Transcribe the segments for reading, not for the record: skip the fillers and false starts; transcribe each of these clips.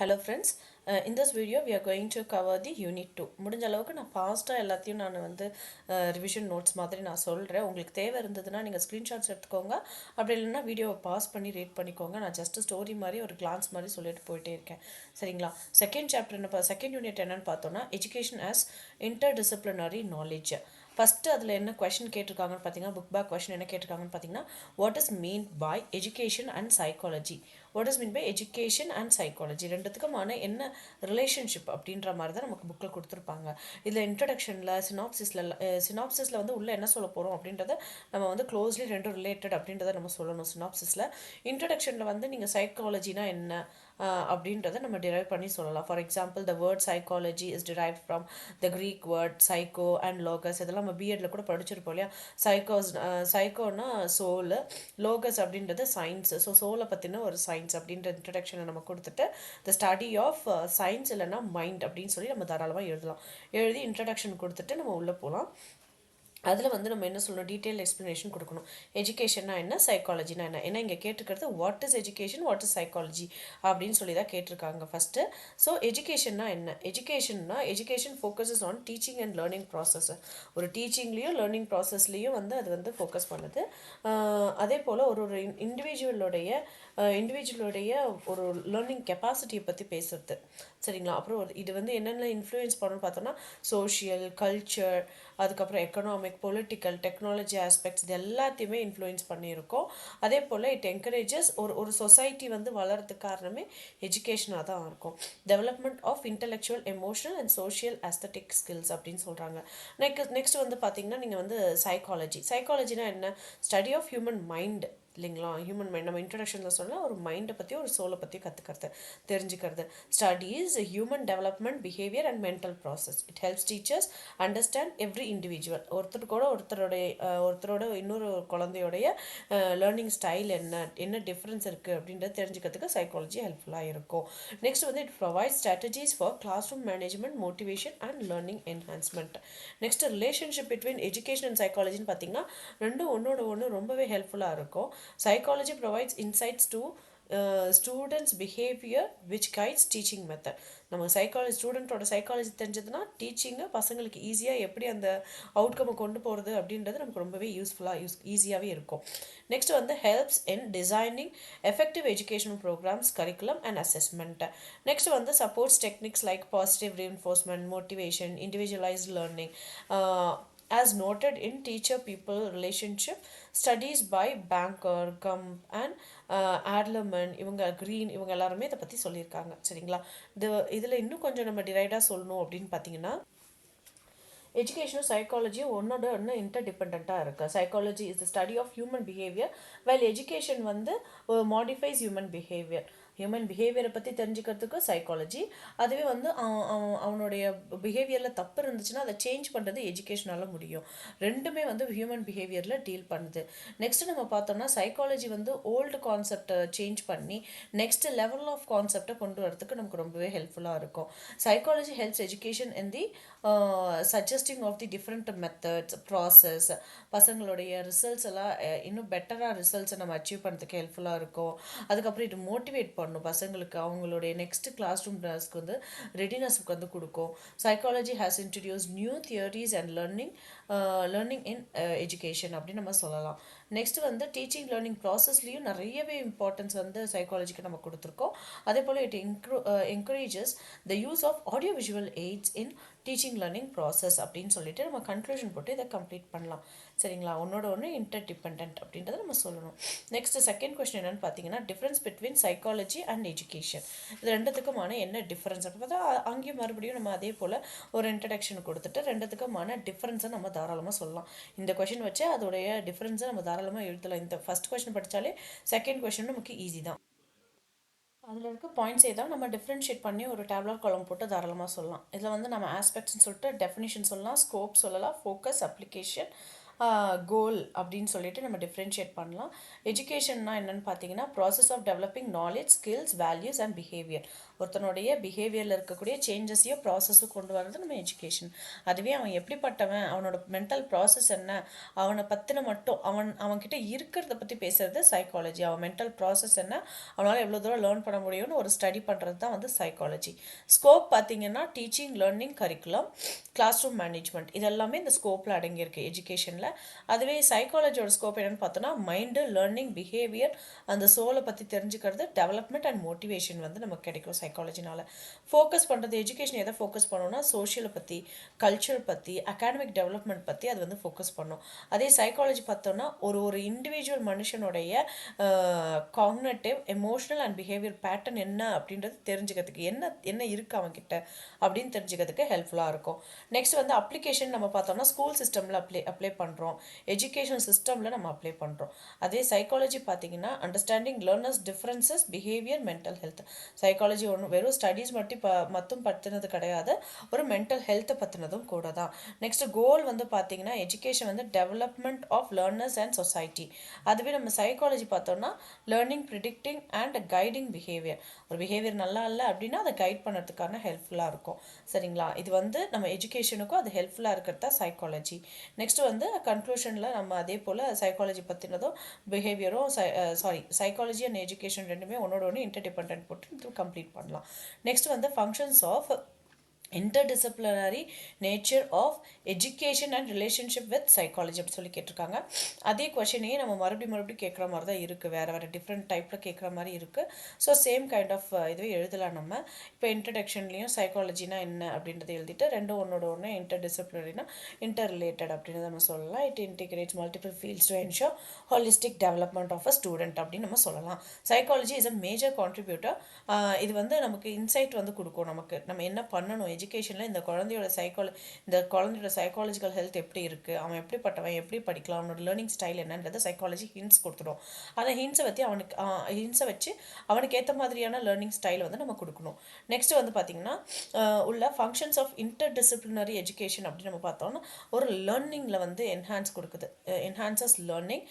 Hello friends, in this video we are going to cover the unit 2. முடிஞ்ச அளவுக்கு நான் ஃபாஸ்ட்டாக எல்லாத்தையும் நான் வந்து ரிவிஷன் நோட்ஸ் மாதிரி நான் சொல்கிறேன். உங்களுக்கு தேவை இருந்ததுன்னா நீங்கள் ஸ்க்ரீன்ஷாட்ஸ் எடுத்துக்கோங்க. அப்படி இல்லைன்னா வீடியோவை பாஸ் பண்ணி ரீட் பண்ணிக்கோங்க. நான் ஜஸ்ட் ஸ்டோரி மாதிரி ஒரு கிளான்ஸ் மாதிரி சொல்லிட்டு போயிட்டே இருக்கேன். சரிங்களா? செகண்ட் யூனிட் என்னன்னு பார்த்தோன்னா education as inter disciplinary knowledge. First அதில் என்ன கொஷின் கேட்டிருக்காங்கன்னு பார்த்தீங்கன்னா புக் பேக் கொஷின் என்ன கேட்டிருக்காங்கன்னு பார்த்தீங்கன்னா what is mean by education and psychology. What is mean by education and psychology ரெண்டுத்துக்குமான என்ன ரிலேஷன்ஷிப் அப்படின்ற மாதிரி தான் நமக்கு புக்கில் கொடுத்துருப்பாங்க. இதில் இன்ட்ரடக்ஷனில் சினாப்சிஸில் வந்து உள்ளே என்ன சொல்ல போகிறோம் அப்படின்றத நம்ம வந்து க்ளோஸ்லி ரெண்டும் ரிலேட்டட் அப்படின்றத நம்ம சொல்லணும். சினாப்சிஸில் இன்ட்ரடக்ஷனில் வந்து நீங்கள் சைக்காலஜினா என்ன அப்படின்றத நம்ம டிரைவ் பண்ணி சொல்லலாம். For example the word psychology is drive from the creek word psycho and locus. இதெல்லாம் நம்ம பிஎட்ல கூட படிச்சிருப்போம் இல்லையா? சைக்கோனா சோல், லோகஸ் அப்படின்றது சயின்ஸ். ஸோ சோலை பற்றின ஒரு சயின்ஸ் அப்படின்ற இன்ட்ரடக்ஷனை நம்ம கொடுத்துட்டு த ஸ்டடி ஆஃப் சயின்ஸ் இல்லைனா மைண்ட் அப்படின்னு சொல்லி நம்ம தாராளமாக எழுதி இன்ட்ரடக்ஷன் கொடுத்துட்டு நம்ம உள்ளே போகலாம். அதில் வந்து நம்ம என்ன சொல்லணும், டீட்டெயில் எக்ஸ்ப்ளனேஷன் கொடுக்கணும். எஜுகேஷன்னா என்ன, சைக்காலஜினா என்ன. ஏன்னா இங்கே கேட்டிருக்கிறது what is education, what is psychology அப்படின்னு சொல்லி தான் கேட்டிருக்காங்க ஃபஸ்ட்டு. ஸோ எஜுகேஷன்னா என்ன, education focuses on teaching and learning process. ஒரு டீச்சிங்லேயும் லேர்னிங் ப்ராசஸ்லேயும் வந்து அது வந்து ஃபோக்கஸ் பண்ணுது. அதே போல் ஒரு ஒரு இண்டிவிஜுவலுடைய ஒரு லேர்னிங் கெப்பாசிட்டியை பற்றி பேசுறது. சரிங்களா? அப்புறம் இது வந்து என்னென்ன இன்ஃப்ளூயன்ஸ் பண்ணணும்னு பார்த்தோன்னா சோஷியல், கல்ச்சர், அதுக்கப்புறம் எக்கனாமிக், பொலிட்டிக்கல், டெக்னாலஜி ஆஸ்பெக்ட்ஸ் இது எல்லாத்தையுமே இன்ஃப்ளூயன்ஸ் பண்ணியிருக்கோம். அதே போல் இட் என்கரேஜஸ் ஒரு சொசைட்டி வந்து வளர்கிறதுக்கு காரணமே எஜுகேஷனாக தான் இருக்கும். Development of intellectual, emotional and social aesthetic skills அப்படின்னு சொல்கிறாங்க. நெக்ஸ்ட் வந்து பார்த்தீங்கன்னா நீங்கள் வந்து சைக்காலஜினா என்ன, ஸ்டடி ஆஃப் ஹியூமன் மைண்ட் இல்லைங்களா? ஹியூமன் மைண்ட் நம்ம இன்ட்ரடக்ஷனில் சொன்னால் ஒரு மைண்டை பற்றி ஒரு சோலை பற்றி தெரிஞ்சுக்கிறது. Studies human development, behaviour and mental process. It helps teachers understand every individual. ஒருத்தரோட இன்னொரு குழந்தையோடைய லேர்னிங் ஸ்டைல் என்ன டிஃப்ரென்ஸ் இருக்குது அப்படின்றத தெரிஞ்சுக்கிறதுக்கு சைக்காலஜி ஹெல்ப்ஃபுல்லாக இருக்கும். நெக்ஸ்ட் வந்து it provide strategies for class room management, motivation and learning enhancement. Next relationship between education and சைக்காலஜின்னு பார்த்தீங்கன்னா ரெண்டும் ஒன்றோட ஒன்று ரொம்பவே ஹெல்ப்ஃபுல்லாக இருக்கும். Psychology provides insights to students behaviour which guides teaching method. நம்ம ஸ்டூடெண்ட்டோட சைக்காலஜி தெரிஞ்சதுன்னா டீச்சிங்கை பசங்களுக்கு ஈஸியாக எப்படி அந்த அவுட்கம்மை கொண்டு போகிறது அப்படின்றது நமக்கு ரொம்பவே ஈஸியாகவே இருக்கும். நெக்ஸ்ட் வந்து helps in designing effective educational programmes, curriculum and assessment. Next வந்து supports techniques like positive reinforcement, motivation, individualized learning. As noted in teacher-pupil relationship studies by Banker, Gump and ஆட்லமன், இவங்க எல்லாருமே இதை பற்றி சொல்லியிருக்காங்க. சரிங்களா? இதில் இன்னும் கொஞ்சம் நம்ம டிரைடாக சொல்லணும் அப்படின்னு பார்த்தீங்கன்னா எஜுகேஷனும் சைக்காலஜியும் ஒன்னோட ஒன்று இன்டர்டிபெண்ட்டாக இருக்குது. Psychology is the study of human behaviour, well education வந்து மாடிஃபைஸ் ஹியூமன் பிஹேவியரை பற்றி தெரிஞ்சுக்கிறதுக்கு சைக்காலஜி. அதுவே வந்து அவனுடைய பிஹேவியரில் தப்பு இருந்துச்சுன்னா அதை சேஞ்ச் பண்ணுறது எஜுகேஷனால் முடியும். ரெண்டுமே வந்து ஹியூமன் பிஹேவியரில் டீல் பண்ணுது. நெக்ஸ்ட் நம்ம பார்த்தோம்னா சைக்காலஜி வந்து ஓல்டு கான்செப்டை சேஞ்ச் பண்ணி நெக்ஸ்ட் லெவல் ஆஃப் கான்செப்டை கொண்டு வரதுக்கு நமக்கு ரொம்பவே ஹெல்ப்ஃபுல்லாக இருக்கும். Psychology helps education in the suggesting of the different methods, process, பசங்களுடைய ரிசல்ட்ஸ் எல்லாம் இன்னும் பெட்டராக ரிசல்ட்ஸை நம்ம அச்சீவ் பண்ணுறதுக்கு ஹெல்ப்ஃபுல்லாக இருக்கும். அதுக்கப்புறம் இது மோட்டிவேட் பண்ணும் பசங்களுக்கு, அவங்களுடைய நெக்ஸ்ட் கிளாஸ் ரூம் டாஸ்க்கு வந்து ரெடினஸ்க்கு வந்து கொடுக்கும். Psychology has introduce new theories and learning in education அப்படின்னு நம்ம சொல்லலாம். நெக்ஸ்ட் வந்து டீச்சிங் லேர்னிங் ப்ராசஸ்லேயும் நிறையவே இம்பார்ட்டன்ஸ் வந்து சைக்காலஜிக்கு நம்ம கொடுத்துருக்கோம். அதே போல் it encourages the use of audio visual aids in teaching learning process அப்படின்னு சொல்லிட்டு நம்ம கன்க்ளூஷன் போட்டு இதை கம்ப்ளீட் பண்ணலாம். சரிங்களா? ஒன்று இன்டர்டிபெண்ட் அப்படின்றத நம்ம சொல்லணும். நெக்ஸ்ட் செகண்ட் கொஸ்டின் என்னன்னு பார்த்தீங்கன்னா difference between psychology and education. இது ரெண்டுத்துக்குமான என்ன டிஃப்ரென்ஸ் அப்படின்னு பார்த்தா அங்கேயும் மறுபடியும் நம்ம அதே போல் ஒரு இன்ட்ரடக்ஷன் கொடுத்துட்டு ரெண்டுத்துக்குமான டிஃப்ரென்ஸை நம்ம தாராளமாக சொல்லலாம். இந்த கொஸ்டின் வச்சு அதோடைய டிஃப்ரென்ஸை நம்ம தாராளமாக எழுதலாம். இந்த ஃபர்ஸ்ட் கொஸ்டின் படித்தாலே செகண்ட் கொஸ்டின் நமக்கு ஈஸி தான். அதில் இருக்க பாயிண்ட்ஸ் ஏதாவது நம்ம டிஃப்ரென்ஷியேட் பண்ணி ஒரு டேப்லர் காலம் போட்டு தாராளமாக சொல்லலாம். இதில் வந்து நம்ம ஆஸ்பெக்ட்ஸ்னு சொல்லிட்டு டெஃபினிஷன் சொல்லலாம், ஸ்கோப் சொல்லலாம், ஃபோக்கஸ், அப்ளிகேஷன், கோல் அப்படின்னு சொல்லிட்டு நம்ம டிஃப்ரென்ஷியேட் பண்ணலாம். எஜுகேஷன்னா என்னன்னு பார்த்தீங்கன்னா process of developing knowledge, skills, values and behaviour. ஒருத்தனுடைய பிஹேவியரில் இருக்கக்கூடிய சேஞ்சஸையோ ப்ராசஸோ கொண்டு வர்றது நம்ம எஜுகேஷன். அதுவே அவன் எப்படிப்பட்டவன், அவனோட மென்டல் ப்ராசஸ் என்ன, அவனை பற்றின மட்டும் அவன்கிட்ட இருக்கிறத பற்றி பேசுறது சைக்காலஜி. அவன் மென்டல் ப்ராசஸ் என்ன, அவனால் எவ்வளோ தூரம் லேர்ன் பண்ண முடியும்னு ஒரு ஸ்டடி பண்ணுறது தான் வந்து சைக்காலஜி. ஸ்கோப் பார்த்தீங்கன்னா teaching, learning, curriculum, class room management, இதெல்லாமே இந்த ஸ்கோப்பில் அடங்கியிருக்கு எஜுகேஷனில். அதுவே சைக்காலஜியோட ஸ்கோப் என்னென்னு பார்த்தோன்னா மைண்டு, லேர்னிங், பிஹேவியர், அந்த சோலை பற்றி தெரிஞ்சுக்கிறது, டெவலப்மெண்ட் அண்ட் மோட்டிவேஷன் வந்து நமக்கு கிடைக்கும் சைக்காலஜினால. ஃபோக்கஸ் பண்ணுறது எஜுகேஷன் எதை ஃபோக்கஸ் பண்ணோம்னா சோஷியலை பற்றி, கல்ச்சர் பற்றி, அகாடமிக் டெவலப்மெண்ட் பற்றி அது வந்து ஃபோக்கஸ் பண்ணும். அதே சைக்காலஜி பார்த்தோம்னா ஒரு ஒரு இண்டிவிஜுவல் மனுஷனுடைய cognitive, emotional and behaviour pattern என்ன அப்படின்றது தெரிஞ்சுக்கிறதுக்கு, என்ன என்ன இருக்குது அவன்கிட்ட அப்படின்னு தெரிஞ்சுக்கிறதுக்கு ஹெல்ப்ஃபுல்லாக இருக்கும். நெக்ஸ்ட் வந்து அப்ளிகேஷன் நம்ம பார்த்தோம்னா ஸ்கூல் சிஸ்டமில் அப்ளை பண்ணுறோம், எஜுகேஷன் சிஸ்டமில் நம்ம அப்ளை பண்ணுறோம். அதே சைக்காலஜி பார்த்தீங்கன்னா understanding learners differences, behaviour, mental health. Psychology ஒன்று வெறும் ஸ்டடீஸ் மட்டும் பற்றினது கிடையாது, ஒரு மென்டல் ஹெல்த்தை பற்றினதும் கூட தான். நெக்ஸ்ட் கோல் வந்து பார்த்தீங்கன்னா எஜுகேஷன் வந்து development of learners and society. அதுவே நம்ம சைக்காலஜி பார்த்தோம்னா learning, predicting and guiding behaviour. ஒரு பிஹேவியர் நல்லா இல்லை அப்படின்னா அதை கைட் பண்ணுறதுக்கான ஹெல்ப்ஃபுல்லாக இருக்கும். சரிங்களா? இது வந்து நம்ம எஜுகேஷனுக்கும் அது ஹெல்ப்ஃபுல்லாக இருக்கிறது தான் சைக்காலஜி. நெக்ஸ்ட் வந்து கன்க்ளூஷனில் நம்ம அதே போல் சைக்காலஜி பற்றினதும் பிஹேவியரும் சைக்காலஜி அண்ட் எஜுகேஷன் ரெண்டுமே ஒன்னோட ஒன்று இன்டர்டிபெண்டன்ட் போட்டு கம்ப்ளீட் பண்ணலாம். நெக்ஸ்ட் வந்து functions of interdisciplinary nature of education and relationship with psychology அப்படி சொல்லி கேட்டிருக்காங்க. அதே கொஷனையே நம்ம மறுபடியும் கேட்குற மாதிரி தான் இருக்குது, வேறு டிஃப்ரெண்ட் டைப்பில் கேட்குற மாதிரி இருக்குது. ஸோ சேம் கைண்ட் ஆஃப் இதுவே எழுதலாம் நம்ம. இப்போ இன்ட்ரடக்ஷன்லேயும் சைக்காலஜினா என்ன அப்படின்றத எழுதிட்டு ரெண்டும் ஒன்னோட ஒன்று இன்டர்டிசிப்ளினரினா இன்டர் ரிலேட்டட் அப்படின்னு நம்ம சொல்லலாம். It integrates multiple fields to ensure holistic development of a student அப்படின்னு நம்ம சொல்லலாம். Psychology is a major contributor. இது வந்து நமக்கு இன்சைட் வந்து கொடுக்கும், நமக்கு நம்ம என்ன பண்ணணும் எஜுகேஷனில், இந்த குழந்தையோட சைக்காலஜிக்கல் ஹெல்த் எப்படி இருக்குது, அவன் எப்படிப்பட்டவன், எப்படி படிக்கலாம், அவனோட லேர்னிங் ஸ்டைல் என்னன்றது சைக்காலஜி ஹிண்ட்ஸ் கொடுத்துடும். அந்த ஹிண்ட்ஸை வச்சு அவனுக்கு ஏற்ற மாதிரியான லேர்னிங் ஸ்டைல் வந்து நம்ம கொடுக்கணும். நெக்ஸ்ட் வந்து பார்த்திங்கன்னா உள்ள functions of interdisciplinary education அப்படின்னு நம்ம பார்த்தோம்னா ஒரு லேர்னிங்கில் வந்து என்ஹான்ஸ் கொடுக்குது, enhances learning,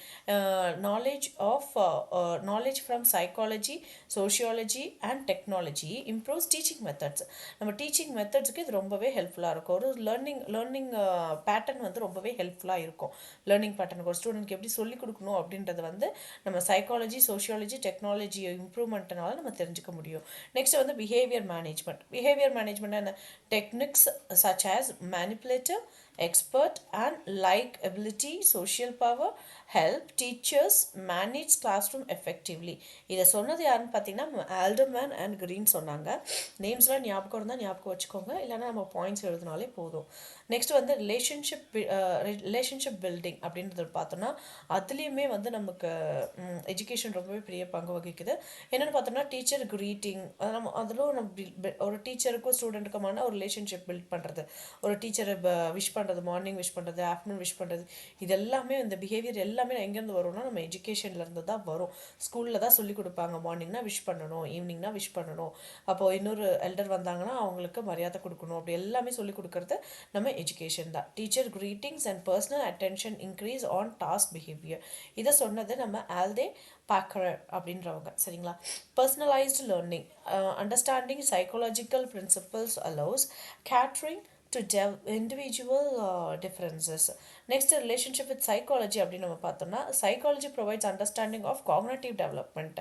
knowledge from psychology, sociology and technology, improves teaching methods. நம்ம டீச்சிங் மெத்தட்ஸ்க்கு இது ரொம்பவே ஹெல்ப்ஃபுல்லாக இருக்கும். ஒரு லேர்னிங் பேட்டர்ன் வந்து ரொம்பவே ஹெல்ப்ஃபுல்லாக இருக்கும். லேர்னிங் பேட்டர்னுக்கு ஒரு ஸ்டூடெண்ட்க்கு எப்படி சொல்லிக் கொடுக்கணும் அப்படின்றது வந்து நம்ம சைக்காலஜி, சோஷியாலஜி, டெக்னாலஜி இம்ப்ரூவ்மெண்ட்னால நம்ம தெரிஞ்சுக்க முடியும். நெக்ஸ்ட் வந்து பிஹேவியர் மேனேஜ்மெண்ட் என்ன, techniques such as manipulative, expert and likability, social power help teachers manage classroom effectively. இதை சொன்னது யாருன்னு பார்த்தீங்கன்னா ஆல்டர்மேன் அண்ட் கிரீன் சொன்னாங்க. நேம்ஸ்லாம் ஞாபகம் இருந்தால் ஞாபகம் வச்சுக்கோங்க, இல்லைனா நம்ம பாயிண்ட்ஸ் எழுதினாலே போதும். நெக்ஸ்ட் வந்து ரிலேஷன்ஷிப் பில்டிங் அப்படின்றது பார்த்தோம்னா அதுலேயுமே வந்து நமக்கு எஜுகேஷன் ரொம்பவே பெரிய பங்கு வகிக்குது. என்னென்னு பார்த்தோம்னா டீச்சர் க்ரீட்டிங், அதிலும் நம்ம ஒரு டீச்சருக்கும் ஸ்டூடெண்ட்டுக்குமான ஒரு ரிலேஷன்ஷிப் பில்ட் பண்ணுறது, ஒரு டீச்சரை விஷ் பண்ணுறது, மார்னிங் விஷ் பண்ணுறது, ஆஃப்டர்நூன் விஷ் பண்ணுறது, இது எல்லாமே இந்த பிஹேவியர் எல்லாமே எங்கேருந்து வரும்னா நம்ம எஜுகேஷன்லேருந்து தான் வரும். ஸ்கூலில் தான் சொல்லிக் கொடுப்பாங்க, மார்னிங்னா விஷ் பண்ணணும், ஈவினிங்னா விஷ் பண்ணணும், அப்போது இன்னொரு எல்டர் வந்தாங்கன்னா அவங்களுக்கு மரியாதை கொடுக்கணும், அப்படி எல்லாமே சொல்லிக் கொடுக்கறது நம்ம எஜுகேஷன் தான். Teacher greetings and personal attention increase on task behaviour. இதை சொன்னது நம்ம ஆல்தே பாக்கர் அப்படின்றவங்க. சரிங்களா? Personalised learning, understanding psychological principles allows catering to individual differences. Next, relationship with psychology அப்படின்னு நம்ம பார்த்தோம்னா psychology provides understanding of cognitive development,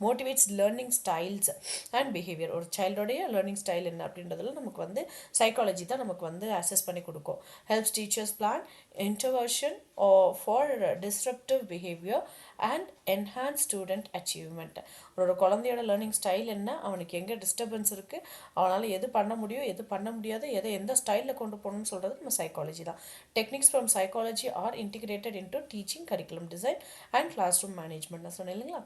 motivates learning styles and behavior. ஒரு சைல்டோடைய learning style என்ன அப்படின்றதுல நமக்கு வந்து சைக்காலஜி தான் நமக்கு வந்து அசஸ் பண்ணி கொடுக்கும். helps teachers plan intervention for disruptive behavior and enhance student achievement. ஒரு குழந்தையோட லேர்னிங் ஸ்டைல் என்ன, அவனுக்கு எங்கே டிஸ்டர்பன்ஸ் இருக்குது, அவனால் எது பண்ண முடியும், எது பண்ண முடியாது, எந்த ஸ்டைலில் கொண்டு போகணும்னு சொல்கிறது நம்ம சைக்காலஜி தான். Techniques from psychology are integrated into teaching, curriculum design and class room management நான் சொன்னேன் இல்லைங்களா?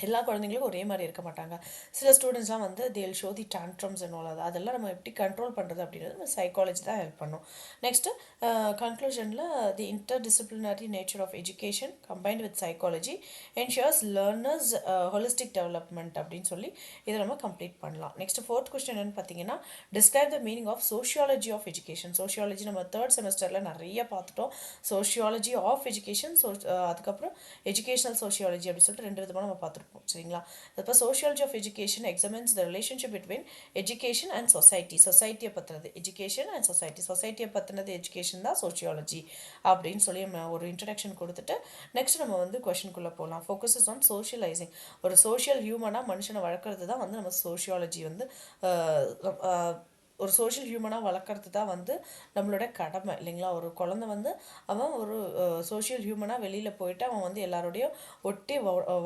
எல்லா குழந்தைங்களுக்கும் ஒரே மாதிரி இருக்க மாட்டாங்க. சில ஸ்டூடெண்ட்ஸ்லாம் வந்து தேல் ஷோ தி டான்ட்ரம்ஸ் அண்ட் ஆல் அதெல்லாம் நம்ம எப்படி கண்ட்ரோல் பண்ணுறது அப்படின்றது நம்ம சைக்காலஜி தான் ஹெல்ப் பண்ணும். நெக்ஸ்ட்டு கன்க்ளூஷனில் the inter disciplinary nature of education combined with psychology ensures learners holistic development அப்படின்னு சொல்லி இதை நம்ம கம்ப்ளீட் பண்ணலாம். நெக்ஸ்ட் ஃபோர்த் கொஸ்டின் என்னன்னு பார்த்தீங்கன்னா describe the meaning of sociology of education. Sociology நம்ம தேர்ட் செமஸ்டரில் நிறைய பார்த்துட்டோம். சோஷியாலஜி ஆஃப் எஜுகேஷன் அதுக்கப்புறம் எஜுகேஷனல் சோஷியாலஜி அப்படின்னு சொல்லிட்டு ரெண்டு விதமாக நம்ம பார்த்துருப்போம். சரிங்களா? இப்போ sociology of education examines the relationship between education and society. சொசைட்டியை பற்றினது எஜுகேஷன் அண்ட் சொசைட்டி. சொசைட்டியை பற்றினது எஜுகேஷன் தான் சோஷியாலஜி அப்படின்னு சொல்லி நம்ம ஒரு இன்ட்ரடக்ஷன் கொடுத்துட்டு நெக்ஸ்ட் நம்ம வந்து கொஷனுக்குள்ளே போகலாம். Focuses on socialising. ஒரு சோஷியல் ஹியூமனாக மனுஷனை வளர்க்குறது தான் வந்து நம்ம சோஷியாலஜி வந்து ஒரு சோஷியல் ஹியூமனாக வளர்க்குறது தான் வந்து நம்மளோட கடமை இல்லைங்களா? ஒரு குழந்தை வந்து அவன் ஒரு சோஷியல் ஹியூமனாக வெளியில் போயிட்டு அவன் வந்து எல்லாரோடையும் ஒட்டி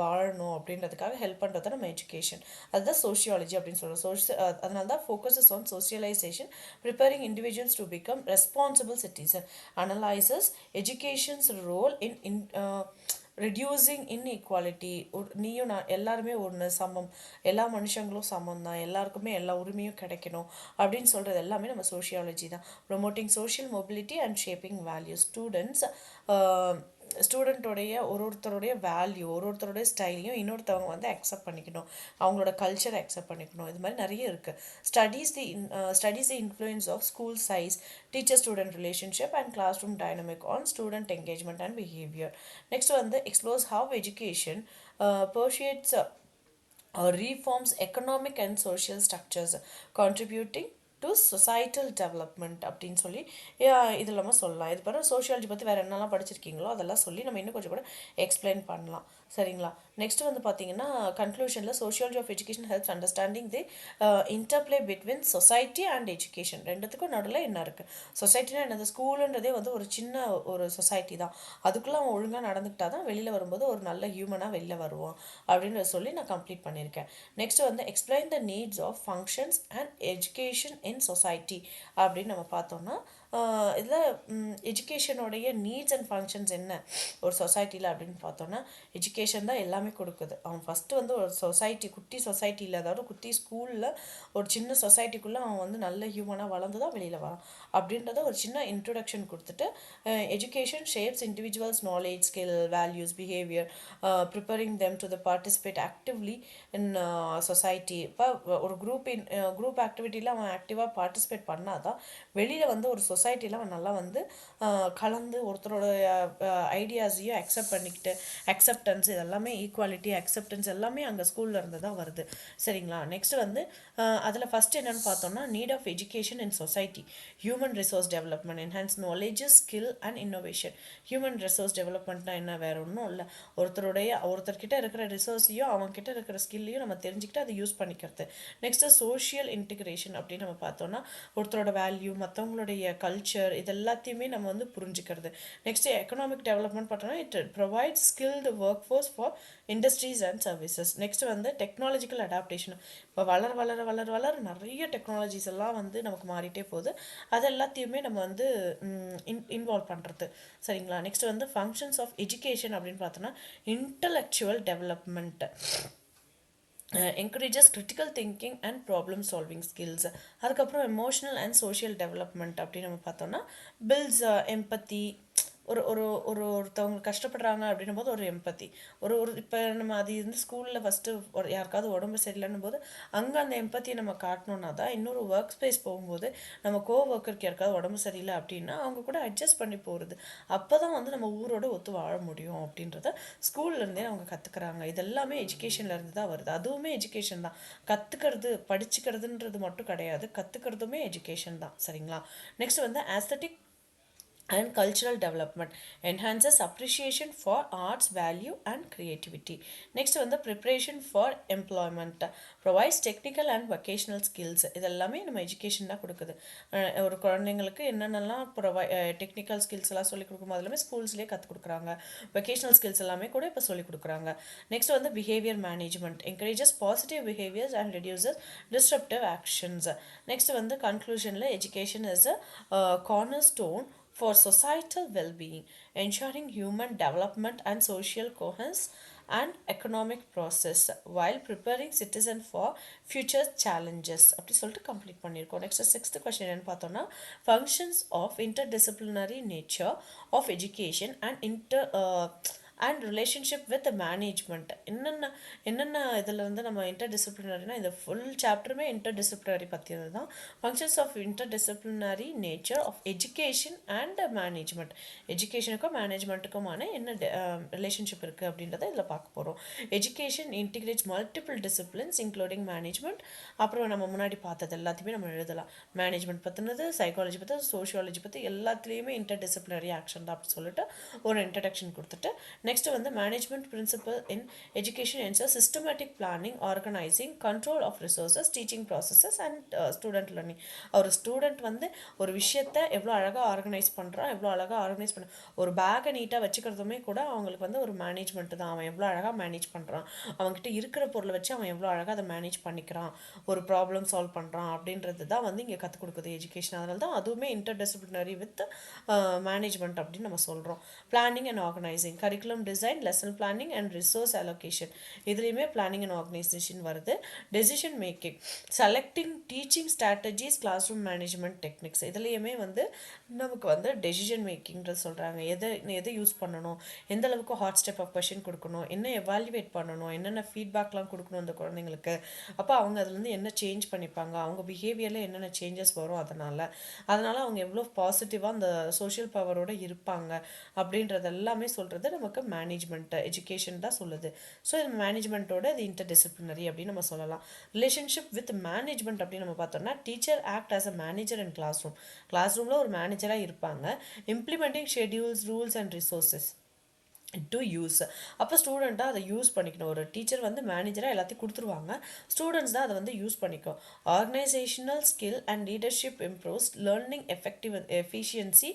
வாழணும் அப்படின்றதுக்காக ஹெல்ப் பண்ணுறது நம்ம எஜுகேஷன். அதுதான் சோஷியாலஜி அப்படின்னு சொல்கிறோம். அதனால தான் focuses on socialization preparing individuals to become responsible citizen analyses education's role in reducing inequality. நீயும் நான் எல்லாருமே ஒன்று சமம், எல்லா மனுஷங்களும் சமம் தான், எல்லாருக்குமே எல்லா உரிமையும் கிடைக்கணும் அப்படின்னு சொல்கிறது எல்லாமே நம்ம சோஷியாலஜி தான். Promoting social mobility and shaping values. ஸ்டூடெண்ட்டோடைய ஒருத்தருடைய வேல்யூ ஒருத்தருடைய ஸ்டைலையும் இன்னொருத்தவங்க வந்து அக்செப்ட் பண்ணிக்கணும், அவங்களோட கல்ச்சரை அக்செப்ட் பண்ணிக்கணும். இது மாதிரி நிறைய இருக்குது. Studies the influence of school size, teacher student relationship and class room dynamic on student engagement and behaviour. Next வந்து explores how education persuades reforms economic and social structures contributing to societal development அப்படின்னு சொல்லி இது இல்லாமல் சொல்லலாம். இது பிறகு sociology பற்றி வேறு என்னெல்லாம் படிச்சிருக்கீங்களோ அதெல்லாம் சொல்லி நம்ம இன்னும் கொஞ்சம் கூட எக்ஸ்பிளைன் பண்ணலாம். சரிங்களா? நெக்ஸ்ட் வந்து பார்த்தீங்கன்னா கன்க்ளூஷனில் sociology of education helps understanding the interplay between society and education. ரெண்டுத்துக்கும் நடுவில் என்ன இருக்குது? சொசைட்டினா என்னது? ஸ்கூலுன்றதே வந்து ஒரு சின்ன ஒரு சொசைட்டி தான். அதுக்குள்ளே அவன் ஒழுங்காக நடந்துக்கிட்டா தான் வெளியில் வரும்போது ஒரு நல்ல ஹியூமனாக வெளியில் வருவான் அப்படின்னு சொல்லி நான் கம்ப்ளீட் பண்ணியிருக்கேன். நெக்ஸ்ட் வந்து explain the needs of functions and education in society அப்படின்னு நம்ம பார்த்தோம்னா இதில் எஜுகேஷனுடைய நீட்ஸ் அண்ட் ஃபங்க்ஷன்ஸ் என்ன ஒரு சொசைட்டியில் அப்படின்னு பார்த்தோன்னா எஜுகேஷன் தான் எல்லாமே கொடுக்குது. அவன் ஃபஸ்ட்டு வந்து ஒரு சொசைட்டி குட்டி சொசைட்டியில் அதாவது குட்டி ஸ்கூலில் ஒரு சின்ன சொசைட்டிக்குள்ளே அவன் வந்து நல்ல ஹியூமனாக வளர்ந்து தான் வெளியில் வரான் அப்படின்றத ஒரு சின்ன இன்ட்ரொடக்ஷன் கொடுத்துட்டு education shapes individuals knowledge skill values behaviour preparing them to the participate actively in society. இப்போ ஒரு குரூப் ஆக்டிவிட்டியில் அவன் ஆக்டிவாக பார்ட்டிசிபேட் பண்ணால் தான் வெளியில் வந்து ஒரு சொசைட்டியில் அவன் நல்லா வந்து கலந்து ஒருத்தரோட ஐடியாஸையும் அக்செப்ட் பண்ணிக்கிட்டு அக்செப்டன்ஸ் இதெல்லாமே ஈக்குவாலிட்டி அக்செப்டன்ஸ் எல்லாமே அங்கே ஸ்கூலில் இருந்து தான் வருது. சரிங்களா? நெக்ஸ்ட் வந்து அதில் ஃபஸ்ட் என்னென்னு பார்த்தோம்னா need of education in society, human resource development, enhance knowledge skill and innovation. Human resource டெவலப்மெண்ட்னா என்ன? வேறு ஒன்றும் இல்லை, ஒருத்தர்கிட்ட இருக்கிற ரிசோர்ஸையும் அவங்ககிட்ட இருக்கிற ஸ்கில்லையும் நம்ம தெரிஞ்சுக்கிட்டு அதை யூஸ் பண்ணிக்கிறது. நெக்ஸ்ட்டு சோஷியல் இன்டிகிரேஷன் அப்படின்னு நம்ம பார்த்தோம்னா ஒருத்தரோட வேல்யூ மற்றவங்களுடைய கல்ச்சர் இது எல்லாத்தையுமே நம்ம வந்து புரிஞ்சுக்கிறது. நெக்ஸ்ட்டு எக்கனாமிக் டெவலப்மெண்ட் பார்த்தோம்னா it provide skilled work force for industries and services. Next வந்து டெக்னாலஜிக்கல் அடாப்டேஷன். இப்போ வளர நிறைய டெக்னாலஜிஸ் எல்லாம் வந்து நமக்கு மாறிட்டே போகுது. அது எல்லாத்தையுமே நம்ம வந்து இன்வால்வ் பண்ணுறது. சரிங்களா? நெக்ஸ்ட் வந்து ஃபங்க்ஷன்ஸ் ஆஃப் எஜுகேஷன் அப்படின்னு பார்த்தோன்னா intellectual development, encourages critical thinking and problem solving skills. அதுக்கப்புறம் emotional and social development அப்படின்னு நம்ம பார்த்தோம்னா builds empathy. ஒருத்தவங்க கஷ்டப்படுறாங்க அப்படின்னும் போது ஒரு எம்பத்தி ஒரு இப்போ நம்ம அது வந்து ஸ்கூலில் ஃபஸ்ட்டு யாருக்காவது உடம்பு சரியில்லைன்னும் போது அங்கே அந்த எம்பத்தியை நம்ம காட்டணுன்னா தான் இன்னொரு ஒர்க் ஸ்பேஸ் போகும்போது நம்ம ஒர்க்கருக்கு யாருக்காவது உடம்பு சரியில்லை அப்படின்னா அவங்க கூட அட்ஜஸ்ட் பண்ணி போகிறது. அப்போ தான் வந்து நம்ம ஊரோட ஒத்து வாழ முடியும் அப்படின்றத ஸ்கூல்லேருந்தே அவங்க கற்றுக்குறாங்க. இதெல்லாமே எஜுகேஷன்லேருந்து தான் வருது. அதுவுமே எஜுகேஷன் தான். கற்றுக்கிறது படிச்சுக்கிறதுன்றது மட்டும் கிடையாது, கற்றுக்கிறதுமே எஜுகேஷன் தான். சரிங்களா? நெக்ஸ்ட் வந்து aesthetic and cultural development, enhances appreciation for arts value and creativity. Next வந்து preparation for employment, provides technical and vocational skills. இதெல்லாமே நம்ம எஜுகேஷன் தான் கொடுக்குது. ஒரு குழந்தைங்களுக்கு என்னென்னலாம் டெக்னிக்கல் ஸ்கில்ஸ் எல்லாம் சொல்லிக் கொடுக்கும் எல்லாமே ஸ்கூல்ஸ்லேயே கற்றுக் கொடுக்குறாங்க. வெக்கேஷனல் ஸ்கில்ஸ் எல்லாமே கூட இப்போ சொல்லிக் கொடுக்குறாங்க. நெக்ஸ்ட் வந்து behaviour management, encourages positive behaviours and reduces disruptive actions. Next வந்து கன்க்ளூஷனில் education is a corner stone for societal well-being, ensuring human development and social coherence and economic process while preparing citizen for future challenges அப்படி சொல்லிட்டு complete பண்ணியிருக்கோம். Next sixth question என்னன்னு பார்த்தோம்னா functions of interdisciplinary nature of education and relationship with management. என்னென்ன இதில் வந்து நம்ம இன்டர்டிசிப்ளினரினா இந்த ஃபுல் சாப்டருமே இன்டர்டிசிப்ளினரி பற்றியது தான். Functions of interdisciplinary nature of education and management. எஜுகேஷனுக்கும் மேனேஜ்மெண்ட்டுக்குமான என்ன ரிலேஷன்ஷிப் இருக்குது அப்படின்றத இதில் பார்க்க போகிறோம். Education integrates multiple disciplines including management. அப்புறம் நம்ம முன்னாடி பார்த்தது எல்லாத்தையுமே நம்ம எழுதலாம். மேனேஜ்மெண்ட் பற்றினது, சைக்காலஜி பற்றி, சோஷியாலஜி பற்றி எல்லாத்துலேயுமே இன்டர்டிசிப்ளினரி ஆக்ஷன் தான் அப்படின்னு சொல்லிட்டு ஒரு இன்ட்ரடக்ஷன் கொடுத்துட்டு நெக்ஸ்ட் வந்து management principle in education ensure systematic planning, organizing, control of resources, teaching processes and student learning. ஒரு ஸ்டூடெண்ட் வந்து ஒரு விஷயத்தை எவ்வளோ அழகாக ஆர்கனைஸ் பண்ணுறான், எவ்வளோ அழகாக ஆர்கனைஸ் பண்ண ஒரு பேக்கை நீட்டாக வச்சுக்கிறதுமே கூட அவங்களுக்கு வந்து ஒரு மேனேஜ்மெண்ட் தான். அவன் எவ்வளோ அழகாக மேனேஜ் பண்ணுறான், அவங்ககிட்ட இருக்கிற பொருளை வச்சு அவன் எவ்வளோ அழகாக அதை மேனேஜ் பண்ணிக்கிறான், ஒரு ப்ராப்ளம் சால்வ் பண்ணுறான் அப்படின்றது தான் வந்து இங்கே கற்றுக் கொடுக்குது எஜுகேஷன். அதனால தான் அதுவுமே இன்டர்டிசிப்ளினரி வித் மேனேஜ்மெண்ட் அப்படின்னு நம்ம சொல்கிறோம். Planning and organizing, curriculum design, lesson planning and resource allocation, இதுலேயுமே பிளானிங் அண்ட் ஆர்கனைசேஷன் வருது. Decision making, selecting teaching strategies, class room management techniques, இதுலேயுமே வந்து நமக்கு வந்து டெசிஷன் மேக்கிங்கிறது சொல்கிறாங்க. எதை யூஸ் பண்ணணும், எந்த அளவுக்கு ஹாட் ஸ்டெப் ஆஃப் கொஷின் கொடுக்கணும், என்ன எவாலுவேட் பண்ணணும், என்னென்ன ஃபீட்பேக்லாம் கொடுக்கணும் அந்த குழந்தைங்களுக்கு, அப்போ அவங்க அதுலேருந்து என்ன சேஞ்ச் பண்ணிப்பாங்க, அவங்க பிஹேவியரில் என்னென்ன சேஞ்சஸ் வரும், அதனால் அவங்க எவ்வளோ பாசிட்டிவாக அந்த சோஷியல் பவரோடு இருப்பாங்க அப்படின்றது எல்லாமே சொல்கிறது நமக்கு மேனேஜ்மெண்ட் எஜுகேஷன் தான் சொல்லுது. ஸோ இது மேனேஜ்மெண்ட்டோட இது இன்டர்டிசிப்ளினரி அப்படின்னு நம்ம சொல்லலாம். ரிலேஷன்ஷிப் வித் மேனேஜ்மெண்ட் அப்படின்னு நம்ம பார்த்தோம்னா teacher act as a manager in கிளாஸ் ரூமில் ஒரு மேனேஜராக இருப்பாங்க. Implementing schedules, rules and resources to use. அப்போ ஸ்டூடெண்ட்டாக அதை யூஸ் பண்ணிக்கணும். ஒரு டீச்சர் வந்து மேனேஜராக எல்லாத்தையும் கொடுத்துருவாங்க, ஸ்டூடெண்ட்ஸ் தான் அதை வந்து யூஸ் பண்ணிக்கும். Organizational skill and leadership improves learning effective efficiency,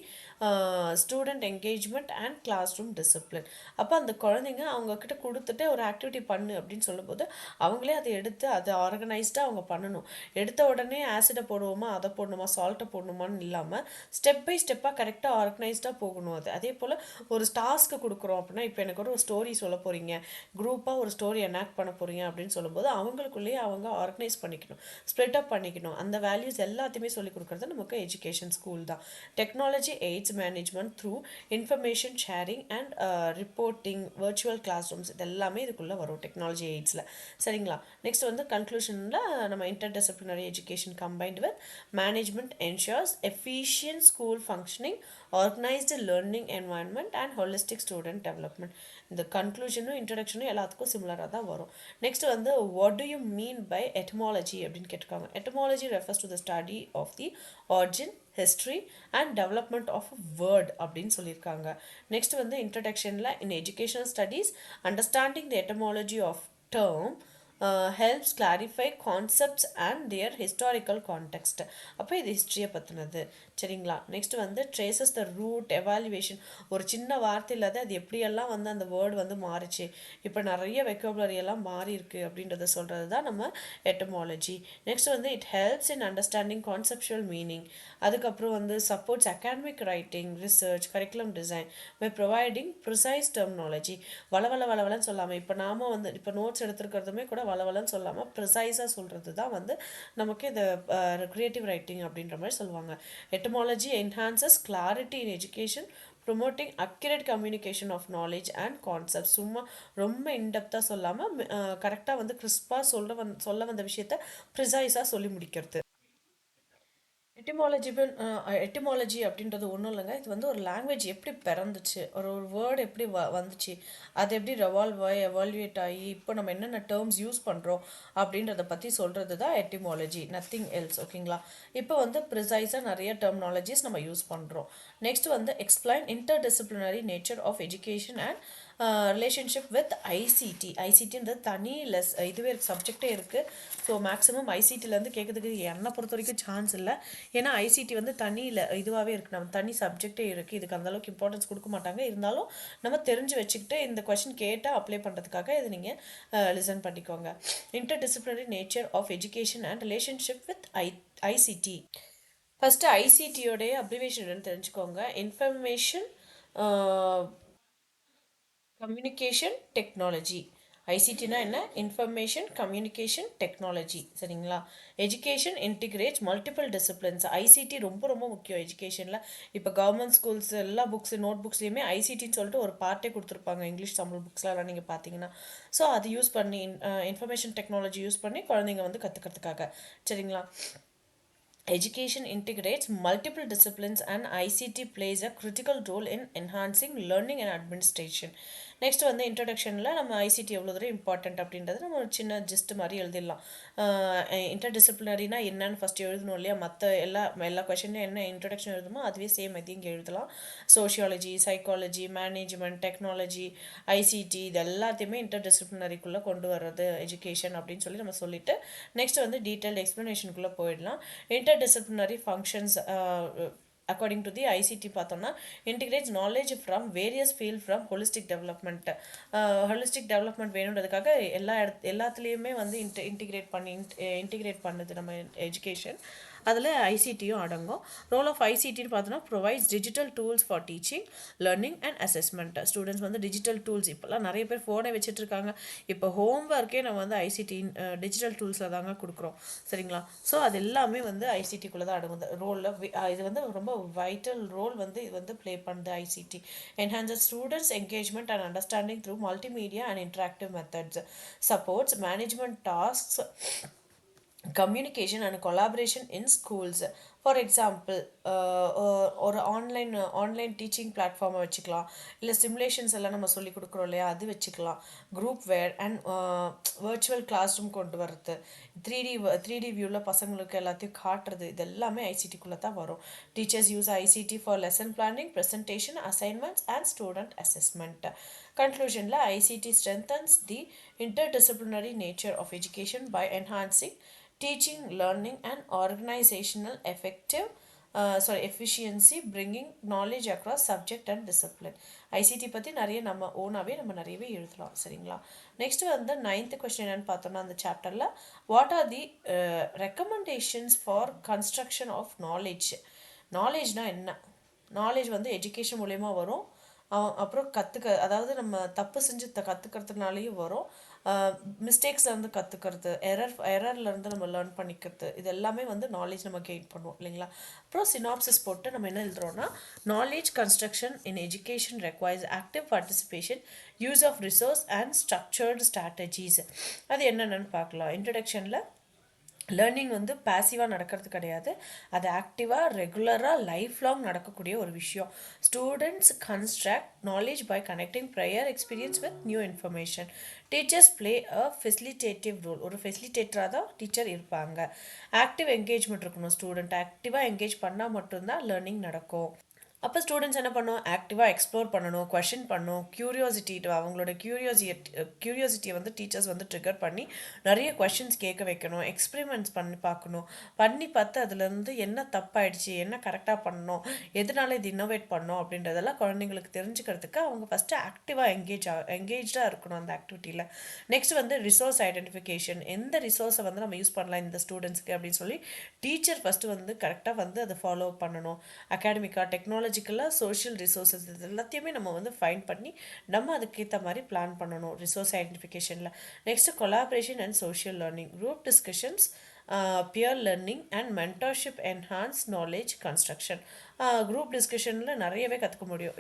student engagement and class room discipline. அப்போ அந்த குழந்தைங்க அவங்கக்கிட்ட கொடுத்துட்டு ஒரு ஆக்டிவிட்டி பண்ணு அப்படின்னு சொல்லும்போது அவங்களே அதை எடுத்து அதை ஆர்கனைஸ்டாக அவங்க பண்ணணும். எடுத்த உடனே ஆசிடை போடுவோமா, அதை போடணுமா, சால்ட்டை போடணுமான்னு இல்லாமல் ஸ்டெப் பை ஸ்டெப்பாக கரெக்டாக ஆர்கனைஸ்டாக போகணும். அதே போல் ஒரு டாஸ்க்கு கொடுக்குறோம் அப்படின்னா, இப்போ எனக்கு ஒரு ஸ்டோரி சொல்ல போகிறீங்க, குரூப்பாக ஒரு ஸ்டோரி எனாக்ட் பண்ண போகிறீங்க அப்படின்னு சொல்லும்போது அவங்களுக்குள்ளேயே அவங்க ஆர்கனைஸ் பண்ணிக்கணும், ஸ்ப்ளிட் அப் பண்ணிக்கணும். அந்த வேல்யூஸ் எல்லாத்தையுமே சொல்லிக் கொடுக்குறது நமக்கு எஜுகேஷன் ஸ்கூல் தான். Technology aids management through information sharing and reporting, virtual classrooms, இது எல்லாமே இதுக்குள்ளே வரும் டெக்னாலஜி எய்ட்ஸில். சரிங்களா? நெக்ஸ்ட் வந்து கன்க்ளூஷனில் நம்ம interdisciplinary education combined with management ensures efficient school functioning, organised learning environment and holistic student development. இந்த கன்க்ளூஷனும் இன்ட்ரடக்ஷனும் எல்லாத்துக்கும் சிமிலராக தான் வரும். நெக்ஸ்ட் வந்து what do you mean by etymology அப்படின்னு கேட்டிருக்காங்க. Etymology refers to the study of the origin, history and development of word அப்படின்னு சொல்லியிருக்காங்க. நெக்ஸ்ட் வந்து இன்ட்ரடக்ஷனில் in educational studies understanding the etymology of term helps clarify concepts and their historical context. அப்போ இது ஹிஸ்ட்ரியை பற்றினது. சரிங்களா? நெக்ஸ்ட் வந்து ட்ரேசஸ் த root, evaluation, ஒரு சின்ன வார்த்தை இல்லாத அது எப்படியெல்லாம் வந்து அந்த வேர்டு வந்து மாறிச்சு, இப்போ நிறைய வெக்காபுலரி எல்லாம் மாறி இருக்கு அப்படின்றத சொல்கிறது தான் நம்ம எட்டமாலஜி. நெக்ஸ்ட் வந்து it helps in understanding conceptual meaning. அதுக்கப்புறம் வந்து supports academic writing, research, curriculum design by providing precise terminology. வளவலன்னு சொல்லாமல், இப்போ நாம வந்து இப்போ நோட்ஸ் எடுத்துருக்கிறதுமே கூட வளவலன்னு சொல்லாமல் ப்ரிசைஸாக சொல்கிறது தான் வந்து நமக்கு இந்த கிரியேட்டிவ் ரைட்டிங் அப்படின்ற மாதிரி சொல்லுவாங்க. Etymology enhances clarity in education, promoting accurate communication of knowledge and concept. சும்மா ரொம்ப இன்டெப்த்தாக சொல்லாமல் கரெக்டாக வந்து கிறிஸ்பாக சொல்ல வந்த விஷயத்த ப்ரிசைஸாக சொல்லி முடிக்கிறது. எட்டிமாலஜி அப்படின்றது ஒன்றும் இல்லைங்க. இது வந்து ஒரு லாங்குவேஜ் எப்படி பிறந்துச்சு, ஒரு வேர்டு எப்படி வந்துச்சு, அது எப்படி ரெவால்வ் ஆகி எவால்வேட் ஆகி இப்போ நம்ம என்னென்ன டேர்ம்ஸ் யூஸ் பண்ணுறோம் அப்படின்றத பற்றி சொல்கிறது தான் எட்டிமாலஜி, நத்திங் எல்ஸ். ஓகேங்களா? இப்போ வந்து ப்ரிசைஸாக நிறைய டெர்மினாலஜிஸ் நம்ம யூஸ் பண்ணுறோம். நெக்ஸ்ட் வந்து explain interdisciplinary nature of education and relationship with ICT. ஐசிடின்றது தனி இதுவே சப்ஜெக்டே இருக்குது. ஸோ மேக்ஸிமம் ஐசிடிலேருந்து கேட்குறதுக்கு என்னை பொறுத்த வரைக்கும் சான்ஸ் இல்லை. ஏன்னா ஐசிடி வந்து இதுவாகவே இருக்குது, நம்ம தனி சப்ஜெக்டே இருக்குது. இதுக்கு அந்தளவுக்கு இம்பார்ட்டன்ஸ் கொடுக்க மாட்டாங்க. இருந்தாலும் நம்ம தெரிஞ்சு வச்சுக்கிட்டு இந்த கொஷின் கேட்டால் அப்ளை பண்ணுறதுக்காக இது நீங்கள் லிசன் பண்ணிக்கோங்க. Interdisciplinary nature of education and relationship with ICT. First ஐசிடியோடைய அப்ரிவேஷன் என்னன்னு தெரிஞ்சுக்கோங்க. Information communication technology. ஐசிடினா என்ன? Information communication technology. சரிங்களா? Education integrates multiple disciplines. ICT ரொம்ப ரொம்ப முக்கியம் எஜுகேஷனில். இப்போ கவர்மெண்ட் ஸ்கூல்ஸ் எல்லா புக்ஸ் நோட் புக்ஸ்லேயுமே ஐசிடின்னு சொல்லிட்டு ஒரு பார்ட்டே கொடுத்துருப்பாங்க, இங்கிலீஷ் தமிழ் புக்ஸ்லாம் நீங்கள் பார்த்தீங்கன்னா. ஸோ அது யூஸ் பண்ணி இன்ஃபர்மேஷன் டெக்னாலஜி யூஸ் பண்ணி குழந்தைங்க வந்து கற்றுக்கிறதுக்காக. சரிங்களா? Education integrates multiple disciplines and ICT plays a critical role in enhancing learning and administration. Next வந்து இன்ட்ரடக்ஷனில் நம்ம ஐசிடி எவ்வளோ தூரம் இம்பார்ட்டன்ட் அப்படின்றது நம்ம ஒரு சின்ன ஜிஸ்ட் மாதிரி எழுதிடலாம். இன்டர்டிசிப்ளினரினா என்னன்னு ஃபஸ்ட் எழுதணும் இல்லையா? மற்ற எல்லா கொஷன்லையும் என்ன இன்ட்ரடக்ஷன் எழுதுமோ அதுவே சேம் இது இங்கே எழுதலாம். Sociology, psychology, management, technology, ICT இது எல்லாத்தையுமே இன்டர்டிசிப்ளினரிக்குள்ளே கொண்டு வர்றது எஜுகேஷன் அப்படின்னு சொல்லி நம்ம சொல்லிட்டு நெக்ஸ்ட் வந்து டீட்டெயில்டு எக்ஸ்ப்ளனேஷனுக்குள்ளே போயிடலாம். Interdisciplinary functions according to the ICT பார்த்தோம்னா integrates knowledge from various field from holistic development. holistic development வேணுன்றதுக்காக எல்லாத்துலேயுமே வந்து இன்டிகிரேட் பண்ணுது நம்ம எஜுகேஷன். அதில் ஐசிடியும் அடங்கும். ரோல் ஆஃப் ஐசிடின்னு பார்த்தோன்னா provides digital tools for teaching, learning and assessment. Students வந்து டிஜிட்டல் டூல்ஸ் இப்போல்லாம் நிறைய பேர் ஃபோனை வச்சுட்டு இருக்காங்க. இப்போ ஹோம் ஒர்க்கே நம்ம வந்து ஐசிடி டிஜிட்டல் டூல்ஸில் தாங்க கொடுக்குறோம். சரிங்களா? ஸோ அது எல்லாமே வந்து ஐசிடிக்குள்ளே தான் அடங்குது. ரோலில் இது வந்து ரொம்ப வைட்டல் ரோல் வந்து இது வந்து ப்ளே பண்ணுது ICT. Enhances students engagement and understanding through multimedia and interactive methods. Supports management tasks, communication and collaboration in schools. For example ஒரு ஆன்லைன் டீச்சிங் பிளாட்ஃபார்மை வச்சுக்கலாம், இல்லை சிமுலேஷன்ஸ் எல்லாம் நம்ம சொல்லி கொடுக்குறோம் இல்லையா, அது வச்சுக்கலாம். Groupware and virtual classroom கொண்டு வர்றது, த்ரீ டி வியூவில் பசங்களுக்கு எல்லாத்தையும் காட்டுறது, இது எல்லாமே ஐசிடிக்குள்ளே தான் வரும். Teachers use ICT for lesson planning, presentation, assignments and student assessment. கன்க்ளூஷனில் ICT strengthens the interdisciplinary nature of education by enhancing teaching, learning and organizational efficiency, bringing knowledge across subject and discipline. ICT பற்றி நம்ம நிறையவே எழுதலாம். சரிங்களா? Next வந்து 9th question என்னன்னு பார்த்தோம்னா அந்த சாப்டரில் what are the recommendations for construction of knowledge. நாலேஜ்னால் என்ன? நாலேஜ் வந்து எஜுகேஷன் மூலயமா வரும். அப்புறம் அதாவது நம்ம தப்பு செஞ்சு கற்றுக்கிறதுனாலையும் வரும். மிஸ்டேக்ஸ்லேருந்து கற்றுக்கிறது, எரர்லேருந்து நம்ம லேர்ன் பண்ணிக்கிறது, இது எல்லாமே வந்து நாலேஜ் நம்ம கெயின் பண்ணுவோம் இல்லைங்களா? அப்புறம் சினாப்சிஸ் போட்டு நம்ம என்ன எழுதுறோம்னா, knowledge construction in education requires active participation, use of resource and structured strategies. அது என்னென்னு பார்க்கலாம். இன்ட்ரடக்ஷனில் லேர்னிங் வந்து பேசிவாக நடக்கிறது கிடையாது, அது ஆக்டிவாக ரெகுலராக லைஃப் லாங் நடக்கக்கூடிய ஒரு விஷயம். Students construct knowledge by connecting prior experience with new information. Teachers play a facilitative role. ஒரு ஃபெசிலிட்டேட்டராக தான் டீச்சர் இருப்பாங்க. ஆக்டிவ் என்கேஜ்மெண்ட் இருக்கணும். ஸ்டூடெண்ட் ஆக்டிவாக என்கேஜ் பண்ணால் மட்டும்தான் லேர்னிங் நடக்கும். அப்போ ஸ்டூடெண்ட்ஸ் என்ன பண்ணணும்? ஆக்டிவாக எக்ஸ்ப்ளோர் பண்ணணும், கொஷின் பண்ணணும், அவங்களோட க்யூரியாசிட்டியை வந்து டீச்சர்ஸ் வந்து ட்ரிகர் பண்ணி நிறைய கொஷின்ஸ் கேட்க வைக்கணும், எக்ஸ்பெரிமெண்ட்ஸ் பண்ணி பார்த்து அதுலேருந்து என்ன தப்பாயிடுச்சு, என்ன கரெக்டாக பண்ணணும், எதனால இது இன்னோவேட் பண்ணணும் அப்படின்றதெல்லாம் குழந்தைங்களுக்கு தெரிஞ்சுக்கிறதுக்கு அவங்க ஃபஸ்ட்டு ஆக்டிவாக என்கேஜாக இருக்கணும் அந்த ஆக்டிவிட்டியில். நெக்ஸ்ட் வந்து ரிசோர்ஸ் ஐடென்டிஃபிகேஷன். எந்த ரிசோர்ஸை வந்து நம்ம யூஸ் பண்ணலாம் இந்த ஸ்டூடெண்ட்ஸ்க்கு அப்படின்னு சொல்லி டீச்சர் ஃபஸ்ட்டு வந்து கரெக்டாக வந்து அதை ஃபாலோ பண்ணணும். அகாடமிக்காக, டெக்னாலஜிக்கலாக, சோஷியல் ரிசோர்ஸஸ் இது எல்லாத்தையுமே நம்ம வந்து ஃபைன் பண்ணி நம்ம அதுக்கேற்ற மாதிரி பிளான் பண்ணணும் ரிசோர்ஸ் ஐடென்டிஃபிகேஷனில். Next collaboration and social learning. Group discussions, peer learning and mentorship enhance knowledge construction. Group டிஸ்கஷனில் நிறையவே கற்றுக்க முடியும்.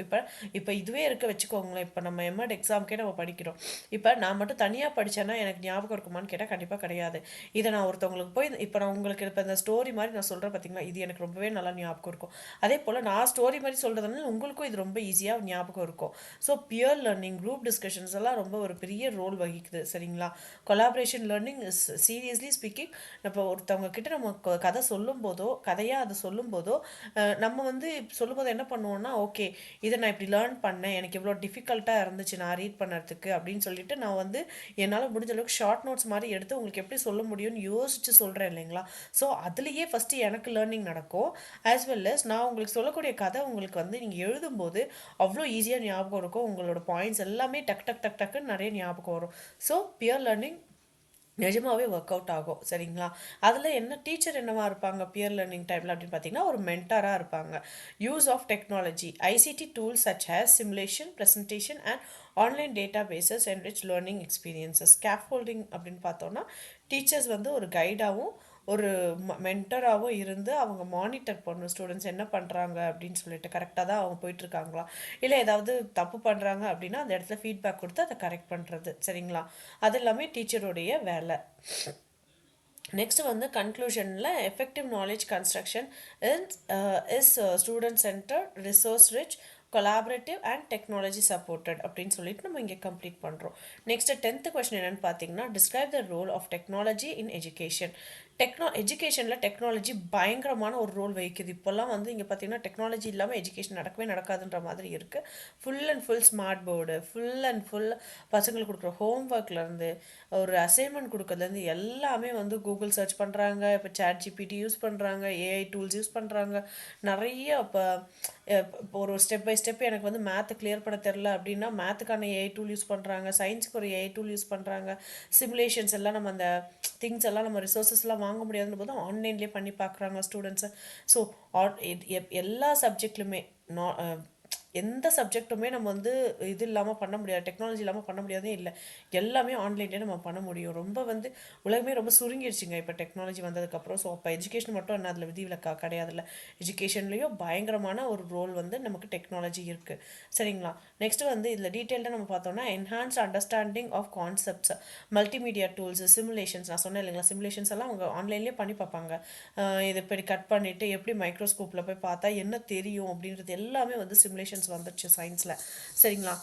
இப்போ இதுவே இருக்க வச்சுக்கோங்களேன். இப்போ நம்ம M.Ed எக்ஸாம்க்கே நம்ம படிக்கிறோம். இப்போ நான் மட்டும் தனியாக படித்தேன்னா எனக்கு ஞாபகம் இருக்குமான்னு கேட்டால் கண்டிப்பாக கிடையாது. இதை நான் ஒருத்தவங்களுக்கு போய் இப்போ நான் உங்களுக்கு இப்போ இந்த ஸ்டோரி மாதிரி நான் சொல்கிறேன் பார்த்தீங்களா, இது எனக்கு ரொம்பவே நல்லா ஞாபகம் இருக்கும். அதே போல் நான் ஸ்டோரி மாதிரி சொல்கிறதுனால உங்களுக்கும் இது ரொம்ப ஈஸியாக ஞாபகம் இருக்கும். So peer learning, group discussions எல்லாம் ரொம்ப ஒரு பெரிய ரோல் வகிக்குது. சரிங்களா? Collaboration learning is seriously speaking. இப்போ ஒருத்தவங்க கிட்ட நம்ம கதை கதையாக அதை சொல்லும் போதோ நம்ம வந்து சொல்லும்போது என்ன பண்ணுவோம்னா, ஓகே இதை நான் இப்படி லேர்ன் பண்ணேன், எனக்கு இவ்வளோ டிஃபிகல்ட்டாக இருந்துச்சு நான் ரீட் பண்ணுறதுக்கு அப்படின்னு சொல்லிட்டு நான் வந்து என்னால் முடிஞ்ச அளவுக்கு ஷார்ட் நோட்ஸ் மாதிரி எடுத்து உங்களுக்கு எப்படி சொல்ல முடியும்னு யோசிச்சு சொல்கிறேன் இல்லைங்களா? ஸோ அதுலேயே ஃபஸ்ட்டு எனக்கு லேர்னிங் நடக்கும். ஆஸ் வெல் அஸ் நான் உங்களுக்கு சொல்லக்கூடிய கதை உங்களுக்கு வந்து நீங்கள் எழுதும்போது அவ்வளோ ஈஸியாக ஞாபகம் இருக்கும். உங்களோட பாயிண்ட்ஸ் எல்லாமே டக்குன்னு நிறைய ஞாபகம் வரும். ஸோ பியர் லேர்னிங் நிஜமாவே ஒர்க் அவுட் ஆகும். சரிங்களா? அதில் என்ன டீச்சர் என்னவா இருப்பாங்க பியர் லேர்னிங் டைமில் அப்படின்னு பார்த்தீங்கன்னா ஒரு மென்டாராக இருப்பாங்க. Use of technology ICT tools such as simulation presentation and online data பேசஸ் enrich லேர்னிங் எக்ஸ்பீரியன்சஸ். ஸ்கேஃபோல்டிங் அப்படின்னு பார்த்தோன்னா டீச்சர்ஸ் வந்து ஒரு கைடாகவும் ஒரு மென்டராகவும் இருந்து அவங்க மானிட்டர் பண்ணணும் ஸ்டூடெண்ட்ஸ் என்ன பண்ணுறாங்க அப்படின்னு சொல்லிட்டு கரெக்டாக தான் அவங்க போயிட்டுருக்காங்களா, இல்லை ஏதாவது தப்பு பண்ணுறாங்க அப்படின்னா அந்த இடத்துல ஃபீட்பேக் கொடுத்து அதை கரெக்ட் பண்ணுறது. சரிங்களா? அது எல்லாமே டீச்சருடைய வேலை. நெக்ஸ்ட் வந்து கன்க்ளூஷனில் effective knowledge construction is student centre resource rich collaborative and technology supported அப்படின்னு சொல்லிட்டு நம்ம இங்கே கம்ப்ளீட் பண்ணுறோம். நெக்ஸ்ட் 10th கொஸ்டின் என்னன்னு பார்த்தீங்கன்னா describe the role of technology in education. எஜுகேஷனில் டெக்னாலஜி பயங்கரமான ஒரு ரோல் வகிக்குது. இப்போல்லாம் வந்து இங்கே பார்த்தீங்கன்னா டெக்னாலஜி இல்லாமல் எஜுகேஷன் நடக்கவே நடக்காதுன்ற மாதிரி இருக்குது. Full and full smart board, full and full பசங்களுக்கு கொடுக்குற ஹோம் ஒர்க்லேருந்து ஒரு அசைன்மெண்ட் கொடுக்கறதுலேருந்து எல்லாமே வந்து கூகுள் சர்ச் பண்ணுறாங்க. இப்போ சேட் ஜிபிடி யூஸ் பண்ணுறாங்க, ஏஐ டூல்ஸ் யூஸ் பண்ணுறாங்க. நிறைய இப்போ ஒரு ஸ்டெப் பை ஸ்டெப் எனக்கு வந்து மேத்தை கிளியர் பண்ண தெரில அப்படின்னா மேத்துக்கான ஏஐ டூல் யூஸ் பண்ணுறாங்க, சயின்ஸுக்கு ஒரு ஏஐ டூல் யூஸ் பண்ணுறாங்க. சிமுலேஷன்ஸ் எல்லாம் நம்ம அந்த திங்ஸ் எல்லாம் நம்ம ரிசோர்ஸஸ்லாம் வாங்க முடியாதுன்னு போது ஆன்லைன்லேயே பண்ணி பார்க்குறாங்க ஸ்டூடெண்ட்ஸை. ஸோ எல்லா சப்ஜெக்ட்லுமே எந்த சப்ஜெக்ட்டுமே நம்ம வந்து இது இல்லாமல் பண்ண முடியாது, டெக்னாலஜி இல்லாமல் பண்ண முடியாதே இல்லை. எல்லாமே ஆன்லைன்லேயே நம்ம பண்ண முடியும். ரொம்ப வந்து உலகமே ரொம்ப சுருங்கிடுச்சுங்க இப்போ டெக்னாலஜி வந்ததுக்கப்புறம். ஸோ அப்போ எஜுகேஷன் மட்டும் என்ன அதில் விதிவிலக்கா கிடையாதுல்ல, எஜுகேஷன்லேயும் பயங்கரமான ஒரு ரோல் வந்து நமக்கு டெக்னாலஜி இருக்குது. சரிங்களா? நெக்ஸ்ட் வந்து இதில் டீட்டெயில்டாக நம்ம பார்த்தோம்னா enhance understanding of concepts, multimedia tools, simulations. நான் சொன்னேன் இல்லைங்களா, சிமுலேஷன்ஸ் எல்லாம் அவங்க ஆன்லைன்லேயே பண்ணி பார்ப்பாங்க. இதை இப்படி கட் பண்ணிவிட்டு எப்படி மைக்ரோஸ்கோப்பில் போய் பார்த்தா என்ன தெரியும் அப்படின்றது எல்லாமே வந்து சிமுலேஷன்ஸ் வந்துடுச்சு சயின்ஸில். சரிங்களா?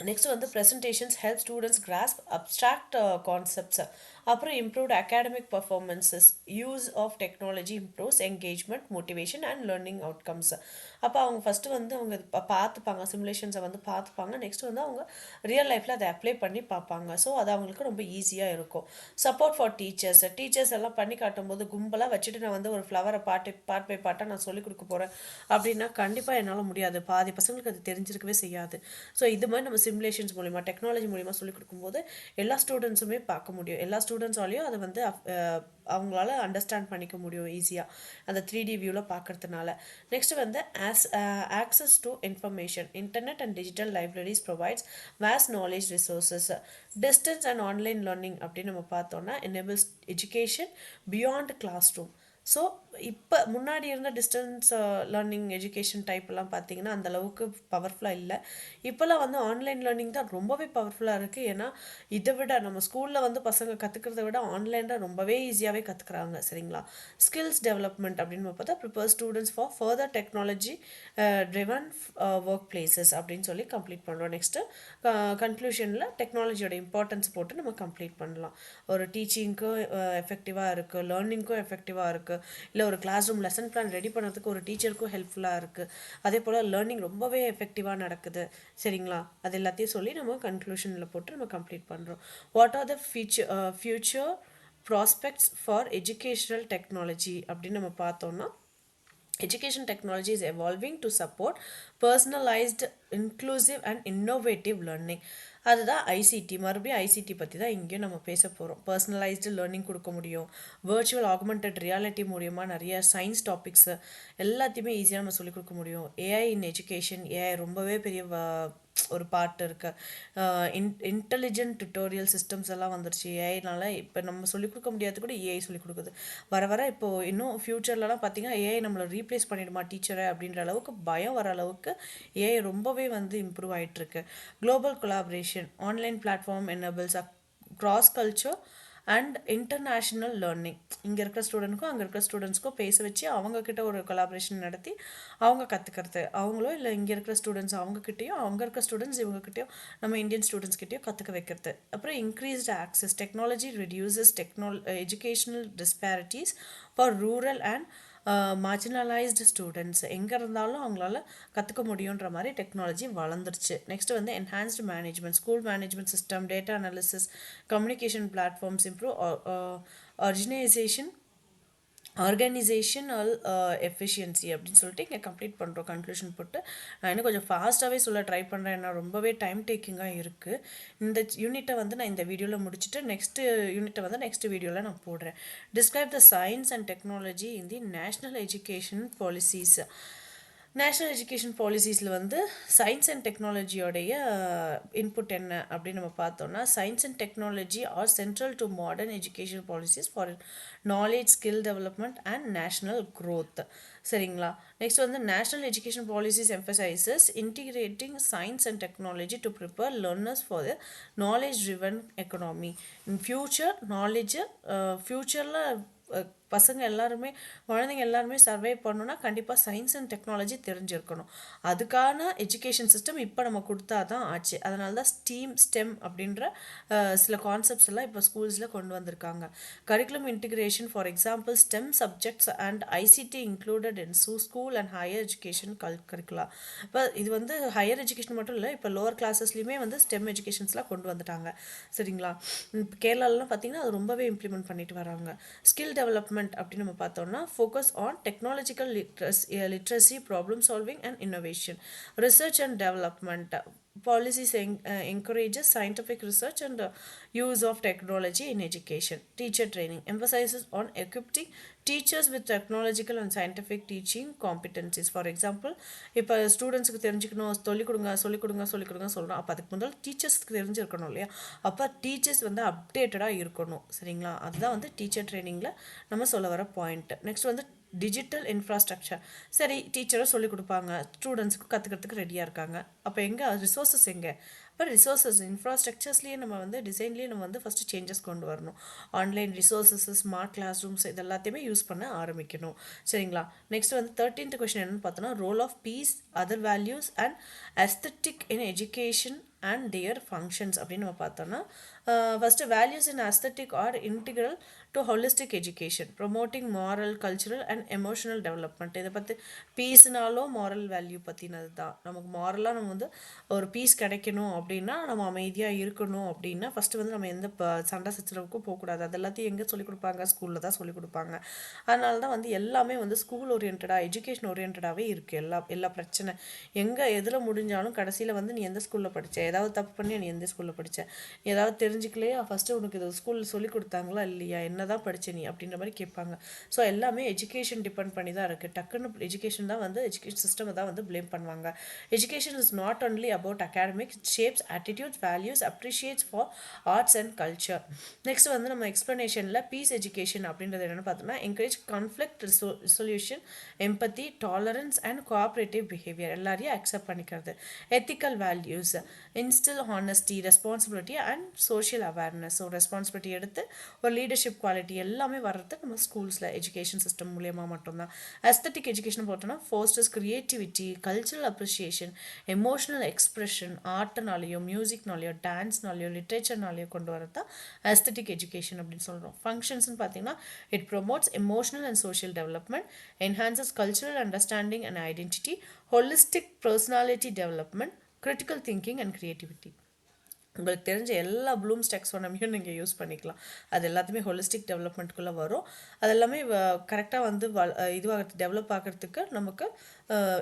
நெக்ஸ்ட் வந்து presentations help students grasp abstract concepts. அப்புறம் improved academic performances. Use of technology improves engagement, motivation and learning outcomes. அப்போ அவங்க ஃபஸ்ட்டு வந்து அவங்க பார்த்துப்பாங்க, சிமுலேஷன்ஸை வந்து பார்த்துப்பாங்க. நெக்ஸ்ட் வந்து அவங்க ரியல் லைஃப்பில் அதை அப்ளை பண்ணி பார்ப்பாங்க. ஸோ அது அவங்களுக்கு ரொம்ப ஈஸியாக இருக்கும். Support for teachers. டீச்சர்ஸ் எல்லாம் பண்ணி காட்டும்போது கும்பலாக வச்சுட்டு நான் வந்து ஒரு ஃப்ளவரை பார்ட் பை பார்ட்டாக நான் சொல்லிக் கொடுக்க போகிறேன் அப்படின்னா கண்டிப்பாக என்னால் முடியாது. பாதி பசங்களுக்கு அது தெரிஞ்சிருக்கவே செய்யாது. ஸோ இது மாதிரி நம்ம சிமுலேஷன்ஸ் மூலிமா டெக்னாலஜி மூலிமா சொல்லிக் கொடுக்கும்போது எல்லா ஸ்டூடெண்ட்ஸுமே பார்க்க முடியும். எல்லா ஸ்டூடெண்ட்ஸாலையும் அதை வந்து அவங்களால அண்டர்ஸ்டாண்ட் பண்ணிக்க முடியும் ஈஸியாக அந்த 3D வியூவில் பார்க்கறதுனால. நெக்ஸ்ட் வந்து access to information. Internet and digital libraries provides vast knowledge resources. Distance and online learning அப்படின்னு நம்ம பார்த்தோம்னா enables education beyond classroom. So இப்போ முன்னாடி இருந்த டிஸ்டன்ஸ் லேர்னிங் எஜுகேஷன் டைப்லாம் பார்த்தீங்கன்னா அந்தளவுக்கு பவர்ஃபுல்லாக இல்லை. இப்போல்லாம் வந்து ஆன்லைன் லேர்னிங் தான் ரொம்பவே பவர்ஃபுல்லாக இருக்குது. ஏன்னா இதை விட நம்ம ஸ்கூலில் வந்து பசங்க கற்றுக்கிறத விட ஆன்லைனில் ரொம்பவே ஈஸியாகவே கற்றுக்குறாங்க. சரிங்களா? ஸ்கில்ஸ் டெவலப்மெண்ட் அப்படின்னு பார்த்தா prepare students for further technology driven work places அப்படின்னு சொல்லி கம்ப்ளீட் பண்ணுறோம். நெக்ஸ்ட்டு கன்க்ளூஷனில் டெக்னாலஜியோட இம்பார்ட்டன்ஸ் போட்டு நம்ம கம்ப்ளீட் பண்ணலாம். ஒரு டீச்சிங்க்கும் எஃபெக்டிவாக இருக்குது, லேர்னிங்க்கும் எஃபெக்டிவாக இருக்குது, இல்லை ஒரு classroom lesson plan ready பண்ணுறதுக்கு ஒரு டீச்சருக்கும் ஹெல்ப்ஃபுல்லாக இருக்குது. அதே போல் லேர்னிங் ரொம்பவே எஃபெக்டிவாக நடக்குது. சரிங்களா? அது எல்லாத்தையும் சொல்லி நம்ம கன்க்ளூஷனில் போட்டு நம்ம கம்ப்ளீட் பண்ணுறோம். What are the future prospects for educational technology அப்படின்னு நம்ம பார்த்தோம்னா education technology is evolving to support personalized, inclusive and innovative learning. அதுதான் ஐசிடி. மறுபடியும் ஐசிடி பற்றி தான் இங்கேயும் நம்ம பேச போகிறோம். பர்சனலைஸ்டு லேர்னிங் கொடுக்க முடியும். வர்ச்சுவல் ஆகுமெண்டட் ரியாலிட்டி மூலியமாக நிறைய சயின்ஸ் டாபிக்ஸு எல்லாத்தையுமே ஈஸியாக நம்ம சொல்லிக் கொடுக்க முடியும். AI in education. ஏஐ ரொம்பவே பெரிய ஒரு பார்ட் இருக்குது. இன்டெலிஜென்ட் டுட்டோரியல் சிஸ்டம்ஸ் எல்லாம் வந்துருச்சு ஏஐனால. இப்போ நம்ம சொல்லிக் கொடுக்க முடியாது கூட ஏஐ சொல்லிக் கொடுக்குது. வர வர இப்போது இன்னும் ஃப்யூச்சர்லலாம் பார்த்தீங்கன்னா ஏஐ நம்மளை ரீப்ளேஸ் பண்ணிடுமா டீச்சரை அப்படின்ற அளவுக்கு பயம் வர அளவுக்கு ஏஐ ரொம்பவே வந்து இம்ப்ரூவ் ஆகிட்டுருக்கு. Global collaboration. Online platform enables cross culture and international learning. இங்கே இருக்கிற ஸ்டூடெண்ட்க்கும் அங்கே இருக்கிற ஸ்டூடெண்ட்ஸ்க்கும் பேச வச்சு அவங்கக்கிட்ட ஒரு கொலாபரேஷன் நடத்தி அவங்க கற்றுக்கிறது. அவங்களோ இல்லை இங்கே இருக்கிற ஸ்டூடெண்ட்ஸ் அவங்கக்கிட்டேயும், அவங்க இருக்கிற ஸ்டூடெண்ட்ஸ் இவங்ககிட்டயும், நம்ம இந்தியன் ஸ்டூடெண்ட்ஸ்கிட்டையும் கற்றுக்க வைக்கிறது. அப்புறம் increased access. Technology reduces educational disparities for rural and marginalised students. எங்கே இருந்தாலும் அவங்களால கற்றுக்க முடியுன்ற மாதிரி டெக்னாலஜி வளர்ந்துருச்சு. நெக்ஸ்ட் வந்து enhanced management. School management system, data analysis, communication platforms improve organisation organisational efficiency அப்படின்னு சொல்லிட்டு இங்கே கம்ப்ளீட் பண்ணுறோம் கன்க்ளூஷன் போட்டு. நான் இன்னும் கொஞ்சம் ஃபாஸ்ட்டாகவே சொல்ல ட்ரை பண்ணுறேன், ஏன்னா ரொம்பவே டைம் டேக்கிங்காக இருக்குது. இந்த யூனிட்டை வந்து நான் இந்த வீடியோவில் முடிச்சுட்டு நெக்ஸ்ட்டு யூனிட்டை வந்து நெக்ஸ்ட் வீடியோவில் நான் போடுறேன். Describe the science and technology in the national education policies. National education பாலிசிஸில் வந்து சயின்ஸ் அண்ட் டெக்னாலஜியோடைய இன்புட் என்ன அப்படின்னு நம்ம பார்த்தோம்னா, science and technology are central to modern education policies for knowledge, skill development and national growth. சரிங்களா? Next வந்து national education policies emphasises integrating science and technology to prepare learners for the knowledge driven economy. In future knowledge, ஃப்யூச்சரில் பசங்க எல்லாருமே, குழந்தைங்க எல்லாருமே சர்வை பண்ணணும்னா கண்டிப்பாக science and technology தெரிஞ்சிருக்கணும். அதுக்கான எஜுகேஷன் சிஸ்டம் இப்போ நம்ம கொடுத்தா தான் ஆச்சு. அதனால தான் ஸ்டெம் அப்படின்ற சில கான்செப்ட்ஸ் எல்லாம் இப்போ ஸ்கூல்ஸில் கொண்டு வந்திருக்காங்க. Curriculum integration, for example STEM subjects and ICT included in school and higher education curricula. இப்போ இது வந்து ஹையர் எஜுகேஷன் மட்டும் இல்லை, இப்போ லோவர் கிளாஸஸ்லையுமே வந்து ஸ்டெம் எஜுகேஷன்ஸ்லாம் கொண்டு வந்துட்டாங்க. சரிங்களா? கேரளாலலாம் பார்த்தீங்கன்னா அது ரொம்பவே இம்ப்ளிமெண்ட் பண்ணிட்டு வராங்க. ஸ்கில் டெவலப்மெண்ட் அப்படின்னு நம்ம பார்த்தோம்னா, focus on technological literacy, problem solving and innovation. Research and development policies encourages scientific research and use of technology in education. Teacher training emphasizes on equipping teachers with technological and scientific teaching competencies. For example, இப்போ ஸ்டூடெண்ட்ஸுக்கு தெரிஞ்சுக்கணும், சொல்லிக் கொடுங்க சொல்கிறோம். அப்போ அதுக்கு முதல்ல டீச்சர்ஸ்க்கு தெரிஞ்சிருக்கணும் இல்லையா? அப்போ டீச்சர்ஸ் வந்து அப்டேட்டடாக இருக்கணும். சரிங்களா? அதுதான் வந்து டீச்சர் ட்ரைனிங்கில் நம்ம சொல்ல வர பாயிண்ட். நெக்ஸ்ட் வந்து டிஜிட்டல் இன்ஃப்ராஸ்ட்ரக்சர். சரி, டீச்சரும் சொல்லிக் கொடுப்பாங்க, ஸ்டூடெண்ட்ஸுக்கும் கற்றுக்கிறதுக்கு ரெடியாக இருக்காங்க. அப்போ எங்கே ரிசோர்ஸஸ் எங்கே? இப்போ ரிசோர்ஸஸ் இன்ஃப்ராஸ்ட்ரக்சர்ஸ்லேயே நம்ம வந்து டிசைன்லேயே நம்ம வந்து ஃபஸ்ட்டு சேஞ்சஸ் கொண்டு வரணும். Online resources, smart classrooms, இது எல்லாத்தையுமே யூஸ் பண்ண ஆரம்பிக்கணும். சரிங்களா? நெக்ஸ்ட் வந்து 13th கொஸ்டின் என்னன்னு பார்த்தோன்னா, role of peace, other values and aesthetic in education and their functions அப்படின்னு நம்ம பார்த்தோன்னா, first values in aesthetic are integral to holistic education, promoting moral, cultural and emotional development. இதை பற்றி பீஸ்னாலும் மாரல் வேல்யூ பற்றினது தான். நமக்கு மாரலாக நம்ம வந்து ஒரு பீஸ் கிடைக்கணும் அப்படின்னா, நம்ம அமைதியாக இருக்கணும் அப்படின்னா, ஃபஸ்ட்டு வந்து நம்ம எந்த சண்டை சச்சரவுக்கும் போகக்கூடாது. அது எல்லாத்தையும் எங்கே சொல்லிக் கொடுப்பாங்க? ஸ்கூலில் தான் சொல்லிக் கொடுப்பாங்க. அதனால தான் வந்து எல்லாமே வந்து ஸ்கூல் ஓரியன்டாக, எஜுகேஷன் ஓரியன்டாகவே இருக்குது. எல்லா பிரச்சனை எங்கே எதில் முடிஞ்சாலும் கடைசியில் வந்து நீ எந்த ஸ்கூலில் படித்த, ஏதாவது தப்பு பண்ணி நீ எந்த ஸ்கூலில் படித்த, ஏதாவது தெரிஞ்சுக்கலையா, ஃபஸ்ட்டு உனக்கு இது ஸ்கூலில் சொல்லிக் கொடுத்தாங்களா இல்லையா, என்ன தான் படிச்ச நீ அப்படின்ற மாதிரி கேட்பாங்க. ஸோ எல்லாமே எஜுகேஷன் டிபெண்ட் பண்ணி தான் இருக்குது. டக்குன்னு எஜுகேஷன் தான் வந்து எஜுகேஷன் சிஸ்டம் தான் வந்து ப்ளேம் பண்ணுவாங்க. Education is not only about academics, it shapes attitudes, values, appreciates for arts and culture. Next வந்து நம்ம எக்ஸ்ப்ளனேஷனில் பீஸ் எஜுகேஷன் அப்படின்றது என்னென்னு பார்த்தோம்னா, encourage conflict resolution, empathy, tolerance and cooperative behaviour, எல்லாரையும் அக்செப்ட் பண்ணிக்கிறது. Ethical values, இன்ஸ்டில் honesty, responsibility and social awareness. So responsibility எடுத்து ஒரு leadership quality எல்லாமே வர்றது நம்ம ஸ்கூல்ஸில் எஜுகேஷன் சிஸ்டம் மூலியமாக மட்டும்தான். அஸ்தட்டிக் எஜுகேஷன் பார்த்தோன்னா, fosters creativity, cultural appreciation, emotional expression, ஆர்ட்னாலேயோ, மியூசிக்னாலேயோ, டான்ஸ்னாலேயோ, லிட்ரேச்சர்னாலேயோ கொண்டு வரது தான் அஸ்தட்டிக் எஜுகேஷன் அப்படின்னு சொல்கிறோம். ஃபங்க்ஷன்ஸ்னு பார்த்தீங்கன்னா, it promotes emotional and social development, enhances cultural understanding and identity, holistic personality development, critical thinking and creativity. உங்களுக்கு தெரிஞ்ச எல்லா ப்ளூம்ஸ் டெக்ஸானமியும் நீங்கள் யூஸ் பண்ணிக்கலாம். அது எல்லாத்தையுமே ஹோலிஸ்டிக் டெவலப்மெண்ட்குள்ளே வரும். அது எல்லாமே கரெக்டாக வந்து இதுவாக டெவலப் ஆகிறதுக்கு நமக்கு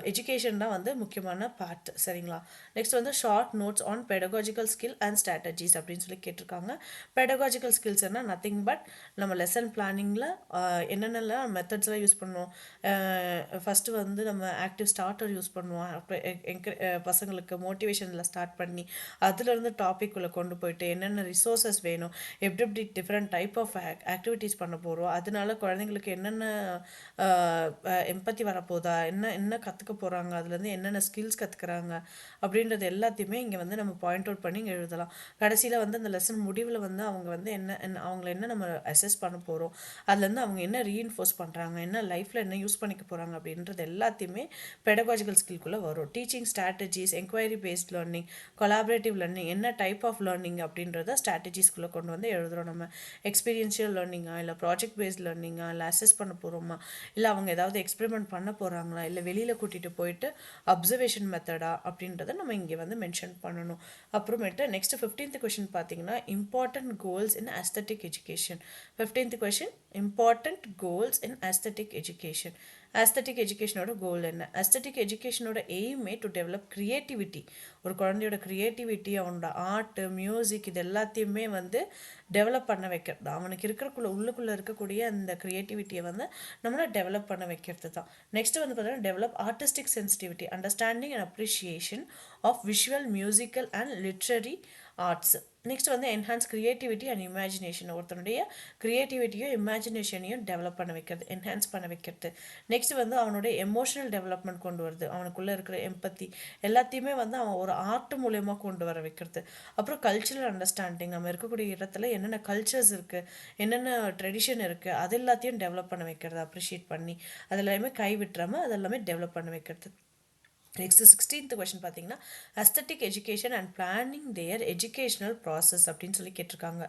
எஜுகேஷன் தான் வந்து முக்கியமான பார்ட். சரிங்களா? நெக்ஸ்ட் வந்து short notes on pedagogical skill and strategies அப்படின்னு சொல்லி கேட்டிருக்காங்க. பெடகாஜிக்கல் ஸ்கில்ஸ் என்ன, நத்திங் பட் நம்ம லெசன் பிளானிங்கில் என்னென்னலாம் மெத்தட்ஸ்லாம் யூஸ் பண்ணுவோம். ஃபஸ்ட்டு வந்து நம்ம ஆக்டிவ் ஸ்டார்டர் யூஸ் பண்ணுவோம். அப்புறம் பசங்களுக்கு மோட்டிவேஷனில் ஸ்டார்ட் பண்ணி அதுலேருந்து டாபிக்குள்ளே கொண்டு போயிட்டு என்னென்ன ரிசோர்ஸஸ் வேணும், எப்படி டிஃப்ரெண்ட் டைப் ஆஃப் ஆக்டிவிட்டீஸ் பண்ண போகிறோம், அதனால குழந்தைங்களுக்கு என்னென்ன எம்பத்தி வரப்போதா, என்ன கற்றுக்க போகிறாங்க, அதுலேருந்து என்னென்ன ஸ்கில்ஸ் கற்றுக்குறாங்க அப்படின்றது எல்லாத்தையுமே இங்கே வந்து நம்ம பாயிண்ட் அவுட் பண்ணி இங்கே எழுதலாம். கடைசியில் வந்து அந்த லெசன் முடிவில் வந்து அவங்க வந்து அவங்கள என்ன நம்ம அசஸ் பண்ண போகிறோம், அதுலேருந்து அவங்க என்ன ரீஇன்ஃபோர்ஸ் பண்ணுறாங்க, என்ன லைஃப்பில் என்ன யூஸ் பண்ணிக்க போகிறாங்க அப்படின்றது எல்லாத்தையுமே பெடகாஜிக்கல் ஸ்கில்குள்ளே வரும். Teaching strategies, enquiry paste learning, collaborative learning, என்ன டைப் ஆஃப் லேர்னிங் அப்படின்றத ஸ்ட்ராட்டஜிஸ்குள்ளே கொண்டு வந்து எழுதுகிறோம். நம்ம எக்ஸ்பீரியன்ஷியல் லேர்னிங்கா, இல்லை ப்ராஜெக்ட் பேஸ்ட் லேர்னிங்கா, இல்லை அசஸ் பண்ண போகிறோமா, இல்லை அவங்க ஏதாவது எக்ஸ்பெரிமெண்ட் பண்ண போகிறாங்களா, இல்லை வெளியில் வெளியில் கூட்டிகிட்டு போயிட்டு அப்சர்வேஷன் மெத்தடா அப்படின்றத நம்ம இங்கே வந்து மென்ஷன் பண்ணணும். அப்புறமேட்டு நெக்ஸ்ட் 15th கொஷின் பார்த்தீங்கன்னா important goals in aesthetic education. 15th question important goals in aesthetic education. Aesthetic எஜுகேஷனோட கோல் என்ன? அஸ்தட்டிக் எஜுகேஷனோட எய்மே டு டெவலப் கிரியேட்டிவிட்டி. ஒரு குழந்தையோட கிரியேட்டிவிட்டி, அவனோட ஆர்ட்டு, மியூசிக், இது எல்லாத்தையுமே வந்து டெவலப் பண்ண வைக்கிறது. அவனுக்கு உள்ளுக்குள்ளே இருக்கக்கூடிய அந்த கிரியேட்டிவிட்டியை வந்து நம்மளை டெவலப் பண்ண வைக்கிறது தான். நெக்ஸ்ட் வந்து பார்த்தீங்கன்னா develop artistic sensitivity, understanding and appreciation of visual, musical and literary arts. Next வந்து என்ஹான்ஸ் கிரியேட்டிவிட்டி அண்ட் இமேஜினேஷன். ஒருத்தனுடைய கிரியேட்டிவிட்டியும் இமேஜினேஷனையும் டெவலப் பண்ண வைக்கிறது, என்ஹான்ஸ் பண்ண வைக்கிறது. நெக்ஸ்ட் வந்து அவனுடைய எமோஷனல் டெவலப்மெண்ட் கொண்டு வருது. அவனுக்குள்ளே இருக்கிற எம்பத்தி எல்லாத்தையுமே வந்து அவன் ஒரு ஆர்ட் மூலயமா கொண்டு வர வைக்கிறது. அப்புறம் கல்ச்சுரல் அண்டர்ஸ்டாண்டிங், நம்ம இருக்கக்கூடிய இடத்துல என்னென்ன கல்ச்சர்ஸ் இருக்குது, என்னென்ன ட்ரெடிஷன் இருக்குது, அது எல்லாத்தையும் டெவலப் பண்ண வைக்கிறது, அப்ரிஷியேட் பண்ணி அதெல்லாமே கைவிட்டுறாமல் அதெல்லாமே டெவலப் பண்ண வைக்கிறது. நெக்ஸ்ட் 16th கொஸ்டின் பார்த்தீங்கன்னா aesthetic education and planning their educational process அப்படின்னு சொல்லி கேட்டிருக்காங்க.